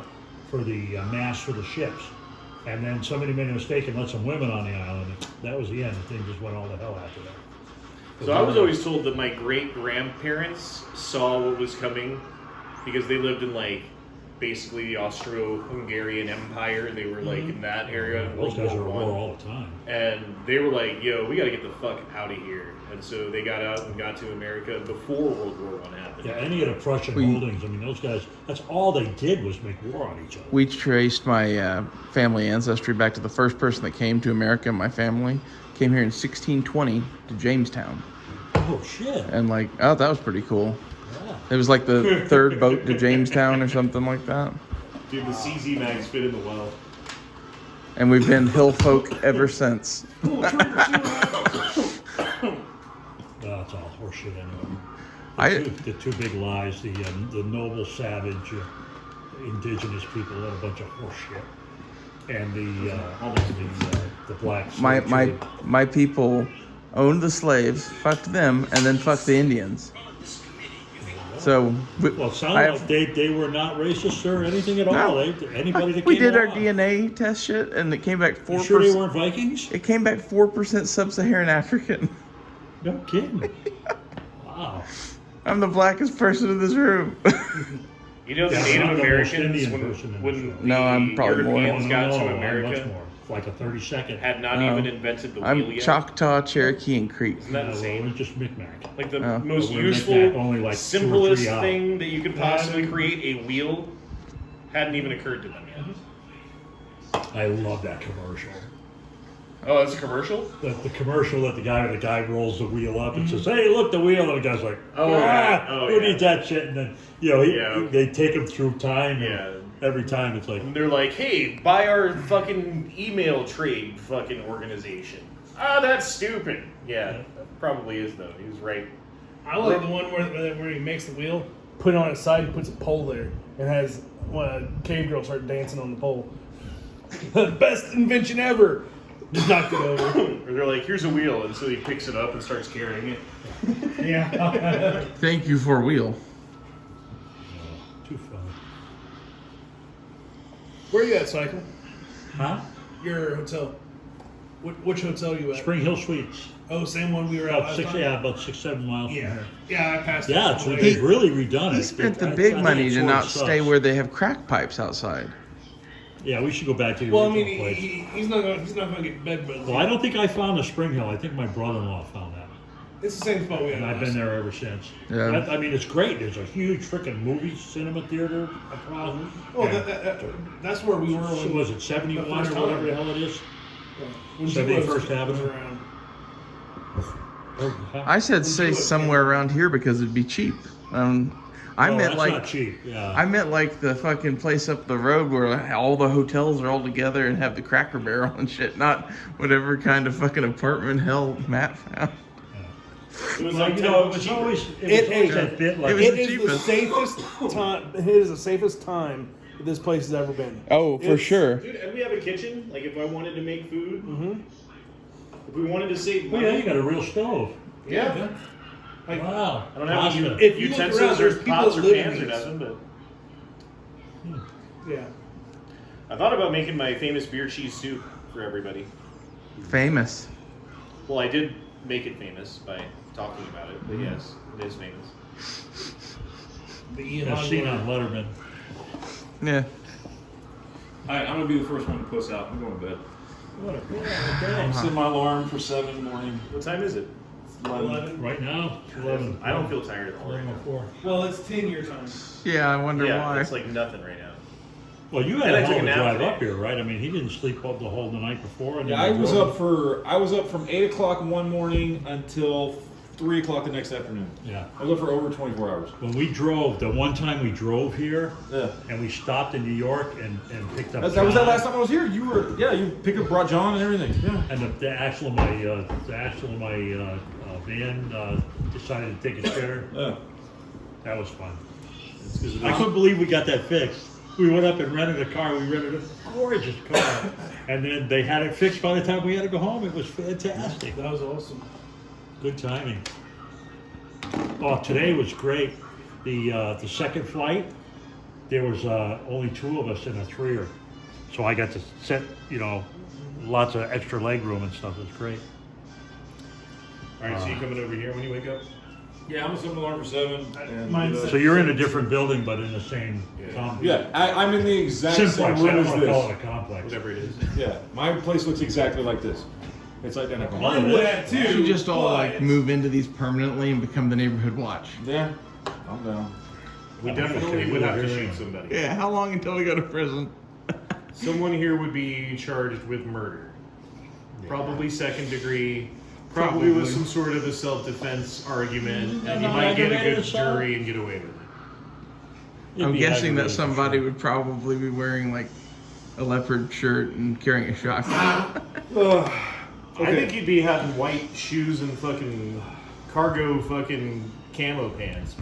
mast for the ships. And then somebody made a mistake and let some women on the island. That was the end. The thing just went all to hell after that. So I was always told that my great grandparents saw what was coming because they lived in like basically the Austro-Hungarian Empire. They were like in that area in Those World guys are War at war I. all the time. And they were like, yo, we got to get the fuck out of here. And so they got out and got to America before World War I happened. Yeah, any of the Prussian holdings, I mean, those guys, that's all they did was make war on each other. We traced my family ancestry back to the first person that came to America in my family. Came here in 1620 to Jamestown. Oh, shit. And like, oh, that was pretty cool. Yeah. It was like the third boat to Jamestown or something like that. Dude, the CZ mags fit in the well. And we've been hill folk ever since. That's all horseshit anyway. I- The two big lies, the noble savage indigenous people are a bunch of horseshit. And the black My slave my trade. my people owned the slaves, fucked them, and then fucked the Indians. So Well, it sounded like they were not racist or anything at all. Anybody that we came did our along. DNA test shit, and it came back You 4%. sure they weren't Vikings? It came back 4% sub-Saharan African. No kidding. Wow. I'm the blackest person in this room. You know, the Yeah, Native I'm the most Americans, Indian when, person in when this the room. No, I'm probably more. Europeans got to I'm much America, more. Like a 30-second. had not No. even invented the wheel I'm yet. Choctaw, Cherokee, and Creek. Isn't that Well, insane? we're just Micmac. Like the Oh. most We're useful, Micmac, only like 2 or 3 simplest out. thing that you could possibly create, a wheel, hadn't even occurred to them yet. I love that commercial. Oh, that's a commercial? The commercial that the guy rolls the wheel up and says, "Hey, look, the wheel," and the guy's like, Oh, yeah. Oh, who yeah. needs that shit?" And then they take him through time. And Yeah. every time it's like, And they're like, hey, buy our fucking email trade fucking organization. Ah, that's stupid. Yeah, that probably is, though. He was right. I like the one where he makes the wheel, put it on its side, and puts a pole there, and has cave girl start dancing on the pole. The best invention ever. Just knocked it over. Or they're like, here's a wheel, and so he picks it up and starts carrying it. Yeah. Thank you for wheel. too funny. Where are you at, Cycle? Huh? Your hotel. Which hotel are you at? Spring Hill Suites. Oh, same one we were at About last 6, time? about 6-7 miles Yeah. from here. Yeah, I passed Yeah, it. they've really redone it. He spent the I big think money it's to where it not stay sucks. where they have crack pipes outside. Yeah, we should go back to the Well, I original mean, place. he's not gonna get bed bugs. Well, I don't think I found the Spring Hill. I think my brother-in-law found that. It's the same spot we had. And I've last been there ever since. Yeah. I mean, it's great. There's a huge freaking movie cinema theater across. Well, Yeah. that's where we were So when was it 71 or first time. whatever the hell it is? when 71st was Avenue? around. I said say somewhere around here because it'd be cheap. I meant that's like not cheap. Yeah. I meant like the fucking place up the road where all the hotels are all together and have the Cracker Barrel and shit, not whatever kind of fucking apartment hell Matt found. It was Well, like you 10 know, bucks it was cheaper. always that bit like It was It the is the cheapest. safest time. It is the safest time that this place has ever been. Oh, for It's- sure. Dude, and we have a kitchen. Like, if I wanted to make food, Mhm. if we wanted to save Oh money, yeah, you got a real stove. yeah. Like, Wow. I don't have any Pasta. If you look around, utensils or there's people pots or that live in pans or these. nothing, but Yeah. I thought about making my famous beer cheese soup for everybody. Famous. Well, I did make it famous by talking about it, but yes, it is famous. The Ian I've seen Hodgman. on Letterman. Yeah. Alright, I'm gonna be the first one to puss out. I'm going to bed. Okay. I'm setting my alarm for 7 in the morning. What time is it? 11. Right now, 11. I don't feel tired at all. Right now. 4. Well, it's 10 your time. Yeah, I wonder Yeah, why. it's like nothing right now. Well, you had And I a took hell a of a nap drive today. up here, right? I mean, he didn't sleep up the whole night before. And Yeah, then I was drove. up from 8 o'clock one morning until 3 o'clock the next afternoon. Yeah. I was up for over 24 hours. When we drove, the one time we drove here, Yeah. and we stopped in New York and picked up. That was that John, last time I was here. You picked up, brought John and everything. Yeah. And the axle of my van decided to take a share. Yeah. That was fun. I couldn't believe we got that fixed. We went up and rented a car. We rented a gorgeous car, and then they had it fixed by the time we had to go home. It was fantastic. That was awesome. Good timing. Oh, today was great. The second flight, there was only 2 of us in a 3er, so I got to sit, lots of extra leg room and stuff. It was great. All right, so you coming over here when you wake up? Yeah, I'm gonna set my alarm for 7. And Mine's So you're in a different building, but in the same complex. yeah, I'm in the exact Simplex. same I room don't as want to call this. it a complex. Whatever it is. Yeah, my place looks exactly like this. It's identical. Mine would have too. You should just all but like it's- move into these permanently and become the neighborhood watch. Yeah, I'm down. We I'm definitely gonna would stay have to over shoot here. somebody. Yeah, how long until we go to prison? Someone here would be charged with murder. Probably 2nd degree. Probably with some sort of a self-defense argument, and you might get a Aggravated good assault? jury and get away with it. It'd I'm be guessing that aggravated for somebody sure. would probably be wearing like a leopard shirt and carrying a shotgun. I think you'd be having white shoes and fucking cargo fucking camo pants.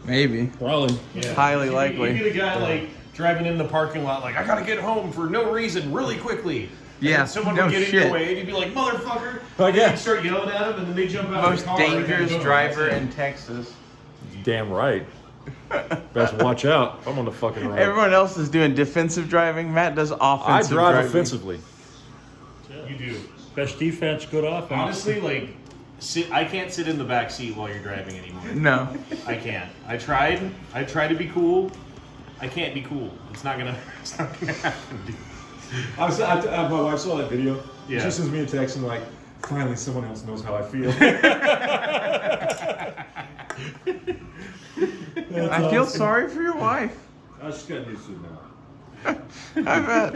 Maybe. Probably. Yeah. Highly You likely. get a guy like driving in the parking lot, like I gotta get home for no reason, really quickly. And Yeah, then someone no would get in shit. your way, and you'd be like, "Motherfucker!" Like, And yeah. you'd start yelling at him, and then they jump out of Most the car. dangerous and driver in Texas. Damn right. Best watch out. If I'm on the fucking road. Everyone else is doing defensive driving. Matt does I offensive drive driving. offensively. You do. Best defense, good offense. Honestly, like, I can't sit in the back seat while you're driving anymore. No. I can't. I tried. I tried to be cool. I can't be cool. It's not gonna. It's not gonna happen. Dude. My wife saw that video. Yeah. She sends me a text and like, finally someone else knows how I feel. I feel sorry for your wife. I just got used to it now. I bet.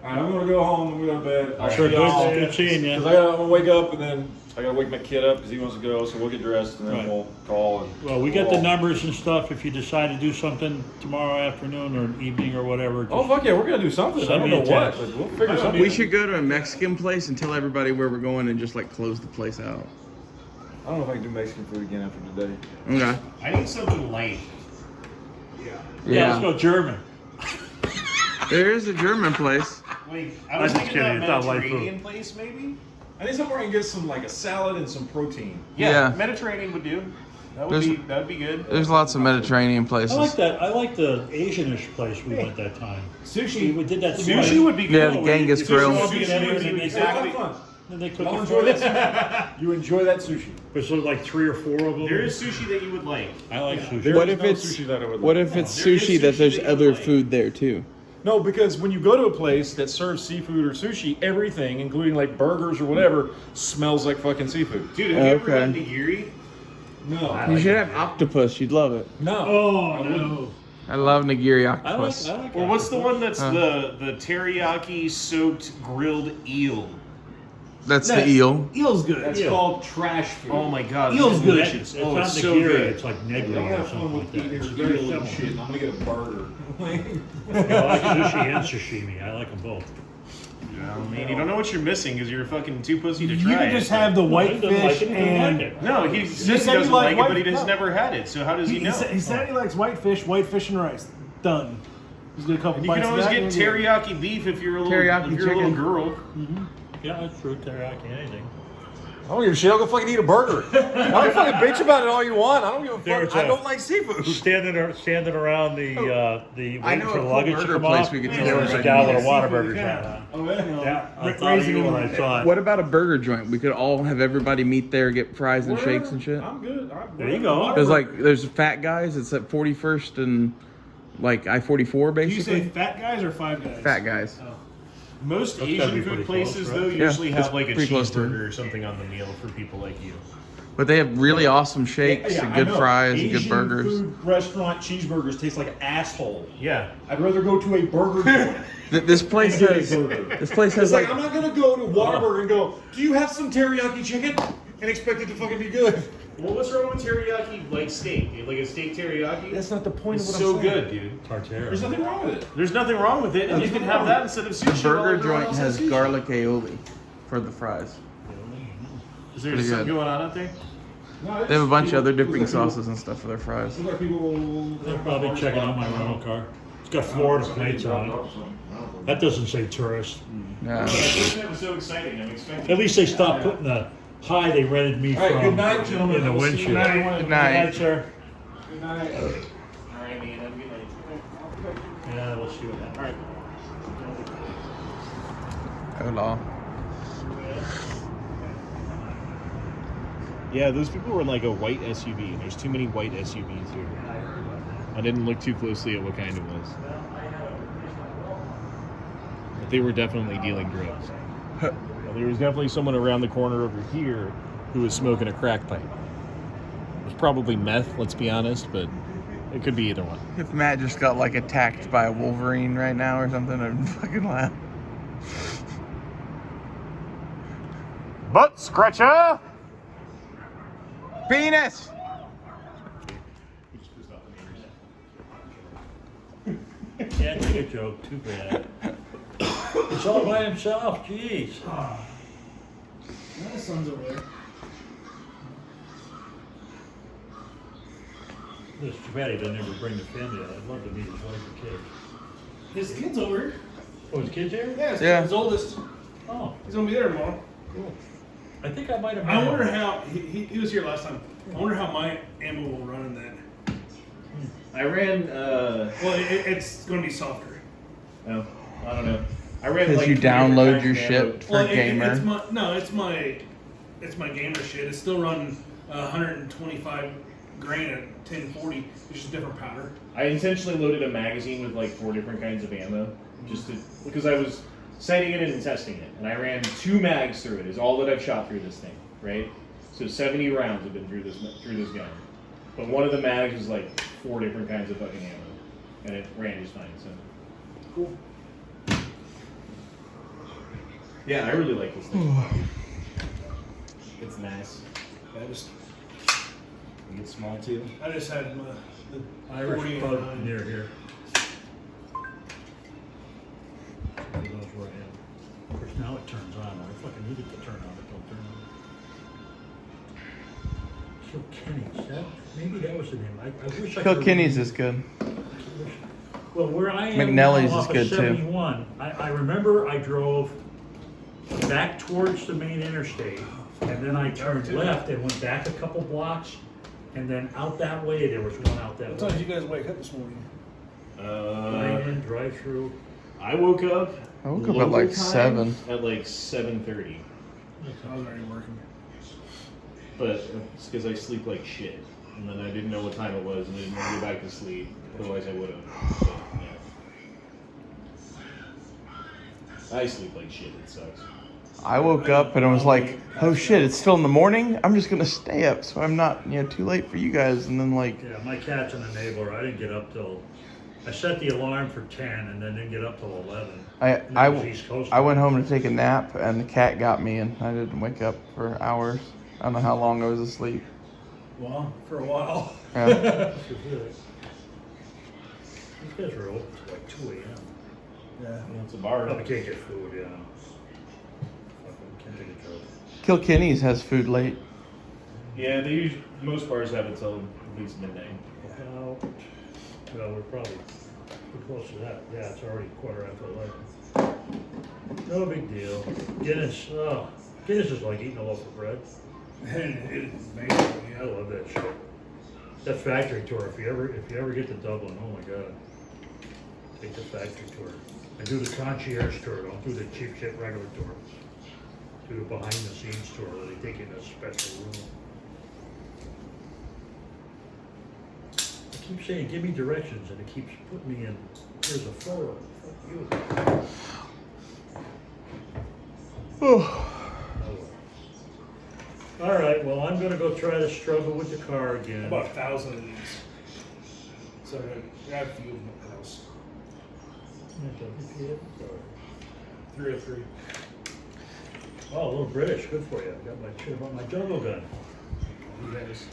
All right, I'm gonna go home. I'm gonna go to bed. I'll Sure, see y'all. good seeing you. Because I'm gonna wake up and then I gotta wake my kid up because he wants to go. So we'll get dressed and then Right. we'll call. And Well, we got we'll the all- numbers and stuff. If you decide to do something tomorrow afternoon or evening or whatever. Just, Oh fuck yeah, we're gonna do something. I Send don't me know a what, text. but we'll figure something. We should go to a Mexican place and tell everybody where we're going and just like close the place out. I don't know if I can do Mexican food again after today. Okay. I need something light. yeah, let's go German. There is a German place. Like, I was I'm just thinking kidding, it's about not light food. Mediterranean place, maybe. I need somewhere I can get some like a salad and some protein. Yeah. Mediterranean would do. That would be good. There's lots of Mediterranean I places. like that. I like the Asianish place we went that time. Sushi. We did that Sushi twice. would be Yeah, good. the Genghis Sushi grill. would be good, and then they Exactly. cook- then they cook Y'all it enjoy for us. that. You enjoy that sushi. There's like 3 or 4 of them. There is sushi that you would like. I like sushi. There What is if no it's sushi that I would what like. if it's There is sushi that sushi there's that you other like. food there too? No, because when you go to a place that serves seafood or sushi, everything, including like burgers or whatever, smells like fucking seafood. Dude, have you ever Okay. had nigiri? No. You should have octopus. You'd love it. No. Oh no! I love nigiri I like. octopus. I like. Or what's the one that's Huh. the teriyaki soaked grilled eel? That's the eel. Eel's good. That's Yeah. called trash food. Oh my god, Eel's it's good. delicious. It's Oh, not it's nigiri. so good. It's like Y'all negri or have fun something with like that. eating It's very very little simple. shit. I'm gonna get a burger. Yeah, I like sushi and sashimi. I like them both. I mean, you don't know what you're missing because you're a fucking too pussy to try You can it. just have the white He doesn't like fish it, he doesn't like and. it. No, he says he said he doesn't liked like it, but white- he has no. never had it. So how does he know? He said he likes white fish and rice. Done. He's got a couple You can bites of always that get and then- teriyaki beef if you're a little, Teriyaki if you're a little chicken. girl. Yeah, that's true. Teriyaki, anything. I don't give a shit. I'll go fucking eat a burger. I'll fucking bitch about it all you want. I don't give a There's fuck. I a- don't like seafood. Standing around the I waiting know for a the cool luggage to burger come place off. we could There tell was a everybody gallon of to Whataburgers Yeah. down. Oh, yeah. Yeah, I thought of Raising you when them. I saw it. What about a burger joint? We could all have everybody meet there, get fries and shakes and shit. I'm good. There you go. There's like there's fat guys. It's at 41st and like I-44 Did you say basically. fat guys or five guys? Fat guys. Most That's gotta be Asian pretty food places, close, though, right? usually Yeah, have it's like a pretty close to it. cheeseburger or something on the meal for people like you. But they have really awesome shakes and good fries and good burgers. Asian food restaurant cheeseburgers taste like an asshole. Yeah. I'd rather go to a burger joint. This place and get a has burger. this place It's has like, like I'm not gonna go to Whataburger and go, do you have some teriyaki chicken? And expect it to fucking be good. Well, what's wrong with teriyaki like steak? Like a steak teriyaki? That's not the point It's of what so I'm saying. good, dude. Tartare. There's nothing wrong with it. There's nothing wrong with it, and you can have that instead of sushi. the while burger everyone joint else has sushi. garlic aioli for the fries. Is there pretty something good. going on out there? No, They have a bunch of other dipping sauces and stuff for their fries. Look like people. They're probably checking out my rental car. It's got Florida plates on it. That doesn't say tourist. Yeah. That was so exciting. I'm expecting. At least they stopped putting the high they rented me All right, from good night, gentlemen. in the I will see you windshield. later. Good night. Sir. Good night. All right, man. Have a good night. Yeah, we'll see what happens. All right. Hola. Yeah, those people were in like a white SUV. There's too many white SUVs here. I didn't look too closely at what kind it was. But they were definitely dealing drugs. Well, there was definitely someone around the corner over here who was smoking a crack pipe. It was probably meth, let's be honest, but it could be either one. If Matt just got like attacked by a Wolverine right now or something, I'd fucking laugh. Butt scratcher! Penis! Can't take a joke, too bad. It's all by himself, jeez. My son's over there. It's too bad he doesn't ever bring the family out. I'd love to meet his wife and kids. His kid's over here. Oh, his kid's here? Yeah, Yeah. his oldest. Oh, He's gonna be there tomorrow. cool. I think I might have met I him. wonder how he was here last time. I wonder how my ammo will run in that. I ran, Well, it's gonna be softer. oh, I don't know. I ran Because like you 3 different download kinds your of shit ammo. for gamer. It's my gamer shit. It's still running 125 grain at 1040. It's just different powder. I intentionally loaded a magazine with like 4 different kinds of ammo, just to, because I was setting it and testing it, and I ran 2 mags through it. Is all that I've shot through this thing, right? So 70 rounds have been through this gun, but one of the mags was like 4 different kinds of fucking ammo, and it ran just fine. So Cool. yeah, I really like this thing. It's nice. You get small too. I just had the Irish 40 pub and near here. He knows where I am. Of course, now it turns on. I fucking need it to turn on. It don't turn on. Kilkenny's. Maybe that was the name. I wish I could Kilkenny's remember. is good. Well, where I am McNelly's now is off good, of too. 71, I remember I drove back towards the main interstate, and then I turned left and went back a couple blocks, and then out that way, there was one out that What time way. did you guys wake up this morning? Drive through. I woke up. I woke up at local like time 7. At like 7:30, I was already working. but it's because I sleep like shit, and then I didn't know what time it was, and I didn't want to go back to sleep. Otherwise, I would have. Yeah. I sleep like shit. It sucks. I woke up and I was like, oh shit, it's still in the morning? I'm just gonna stay up so I'm not, too late for you guys. And then like, Yeah, my cat's in the neighbor. I didn't get up till, I set the alarm for 10 and then didn't get up till 11. And that was East Coast. I went home to take a nap and the cat got me and I didn't wake up for hours. I don't know how long I was asleep. Well, for a while. Yeah. These guys were open till like 2 a.m. Yeah. It's a bar. Probably can't get food, yeah. Fucking can't take a joke. Kilkenny's has food late. Yeah, most bars have it till at least midnight. Well, we're probably close to that. Yeah, it's already 11:15. No big deal. Guinness, Guinness is like eating a loaf of bread. It is amazing. I love that shit. That factory tour, if you ever get to Dublin, oh my god. Take the factory tour. And do the concierge tour, don't do the cheap shit regular tour. Do the behind the scenes tour where they take you in a special room. I keep saying, give me directions, and it keeps putting me in, here's a photo. Fuck you. Oh, well. All right, well, I'm gonna go try to struggle with the car again. About 1,000 of these. So I have a few of them at the house. 303. Oh, a little British, good for you. I got my shit about my jungle gun. You guys.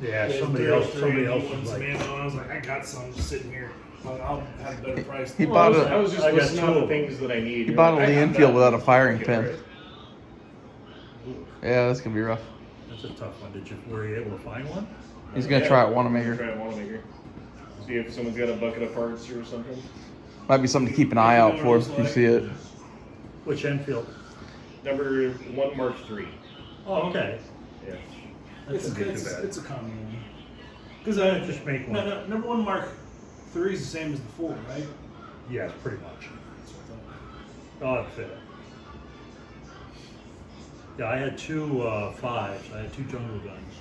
Yeah, somebody else was like, Man, I was like, I got some just sitting here. I'll have a better price. He bought I was just I got listing two out the of them. things that I need. He bought a Like, Lee I have Enfield that. without a firing Okay, pin. right. Yeah, that's gonna be rough. that's a tough one. Were you able to find one? He's gonna try at Try Wanamaker. at Wanamaker. See if someone's got a bucket of parts or something. Might be something to keep an eye out for if you see it. Which Enfield? Number 1 Mark III. Oh, okay. Yeah. That It's shouldn't be too bad. a common one. Because I Just make one. No, number 1 Mark III is the same as the 4, right? Yeah, pretty much. That's what I thought. Oh, it fit. Yeah, I had two 5s. I had 2 jungle guns.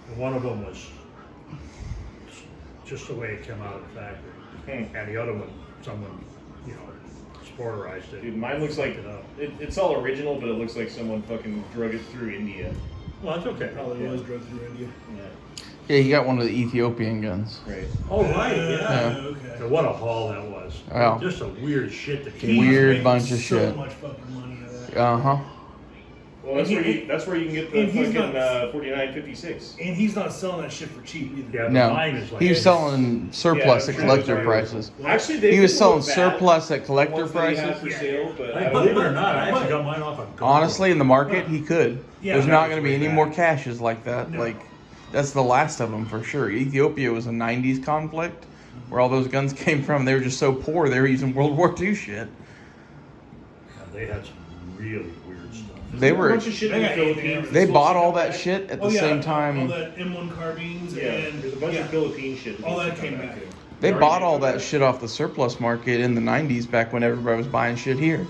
And one of them was just the way it came out of the factory. And the other one, someone, sporterized it. Dude, mine looks like Fucked it up. it's all original, but it looks like someone fucking drug it through India. Well, that's okay. Probably was drug through India. Yeah. Yeah, he got one of the Ethiopian guns. Right. Oh, right, yeah. Yeah. Okay. So what a haul that was. Wow. Just a weird shit that He's came Weird making bunch of so shit. much fucking money out of that. Uh-huh. Well, that's where you can get the And he's fucking not- 49.56. And he's not selling that shit for cheap either. Yeah, but No, mine is like he was selling surplus Yeah, at I'm collector sure prices. Actually, they He was didn't selling look bad, surplus at the collector ones that he had prices. for sale, but I believe it or not, I actually got mine off a Google. Honestly, in the market, he could. Yeah, There's that not was going to be way any back. more caches like that. No. Like, that's the last of them for sure. Ethiopia was a 90s conflict where all those guns came from. They were just so poor, they were using World War II shit. Yeah, they had some really weird stuff. They a were. bunch of shit in the They got anything Philippines. ever. They bought all that shit at the Oh, yeah, same All time. that M1 carbines Yeah, and there's a bunch of Philippine shit. all that needs to came come back. too. They Already bought all made that shit off the surplus market in the 90s back when everybody was buying shit here.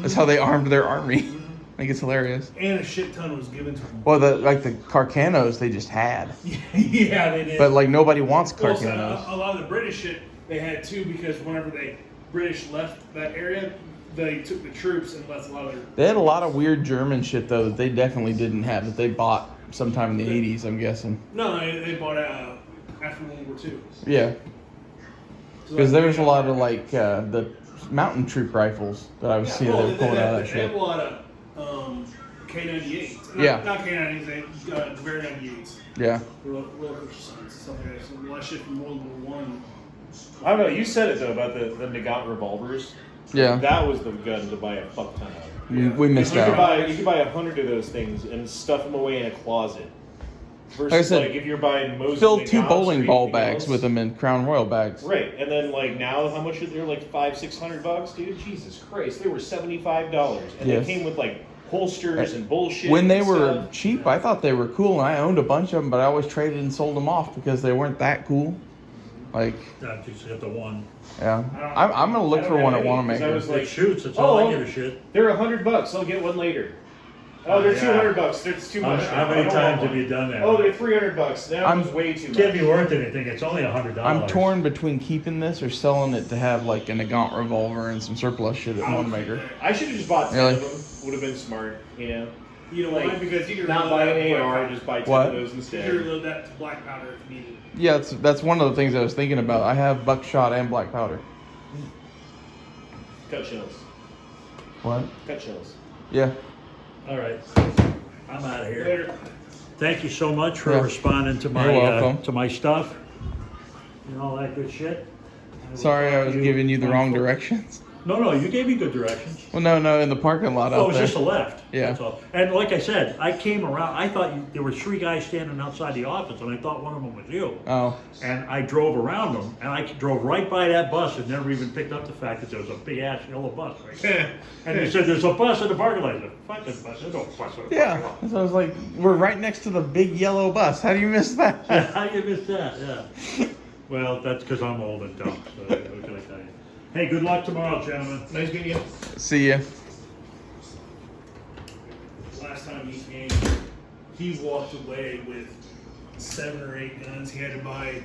That's how they armed their army. I think it's hilarious. And a shit ton was given to them. Well, the Carcanos they just had. Yeah, they did. But like nobody wants Well, so, Carcanos. a lot of the British shit they had too, because whenever the British left that area, they took the troops and left a lot of their. They had a lot of weird German shit though that they definitely didn't have that they bought sometime in the 80s, I'm guessing. No, they bought it after World War II. Yeah. So Because like, there was a lot of like the mountain troop rifles that I was seeing they were pulling out of that They have shit. a lot of K98s. Yeah. Not K98s, they Bear 98s. Yeah. Roller coaster signs, stuff like that. So a lot of shit from World War One. I don't know. You said it though about the Nagant revolvers. Yeah. That was the gun to buy a fuck ton of. We missed You could out. buy 100 of those things and stuff them away in a closet. Versus Like I said, like if you're buying most Filled 2 Nagants or bowling ball anything bags else. with them in Crown Royal bags. Right, and then like now, how much are they? Like $500-600, dude. Jesus Christ, they were $75, and Yes. they came with like holsters and bullshit. When they and were stuff. cheap, I thought they were cool, and I owned a bunch of them, but I always traded and sold them off because they weren't that cool. Like, That just got the one. yeah. I'm going to look I for don't one have at any, 'cause I Wanamaker. was It like, shoots, that's all oh, I give a shit. they're $100. I'll get one later. Oh, they're Yeah. $200. That's too much. How I many don't times want have one. you done that? Oh, they're $300. That I'm- was way too much. Can't be worth anything, it's only $100. I'm torn between keeping this or selling it to have like an Nagant revolver and some surplus shit at Wanamaker. I should have just bought 10 Really? of them. Would have been smart, you know. You know why? Like, Because you can not reload buy that to an black AR, powder. just buy 10 What? of those You can instead. reload that to black powder if needed. Yeah, that's one of the things I was thinking about. I have buckshot and black powder. Cut shells. What? Cut shells. Yeah. All right, I'm out of here. Later. Thank you so much for Yeah. responding to my You're welcome. to my stuff and all that good shit. will Sorry, talk I was to you giving you the on wrong Fo- directions. No, you gave me good directions. Well, no, in the parking lot Oh, it out was there. just a left. Yeah. That's all. And like I said, I came around. I thought there were 3 guys standing outside the office, and I thought one of them was you. Oh, And I drove around them, and I drove right by that bus and never even picked up the fact that there was a big ass yellow bus right there. And they said, there's a bus in the parking lot. I said, fucking bus. There's no bus in the yeah. parking lot. So I was like, we're right next to the big yellow bus. How do you miss that? Yeah, how do you miss that? Yeah. Well, that's because I'm old and dumb. So what can I tell you? Hey, good luck tomorrow, gentlemen. Nice meeting you. See ya. Last time he came, he walked away with 7 or 8 guns. He had to buy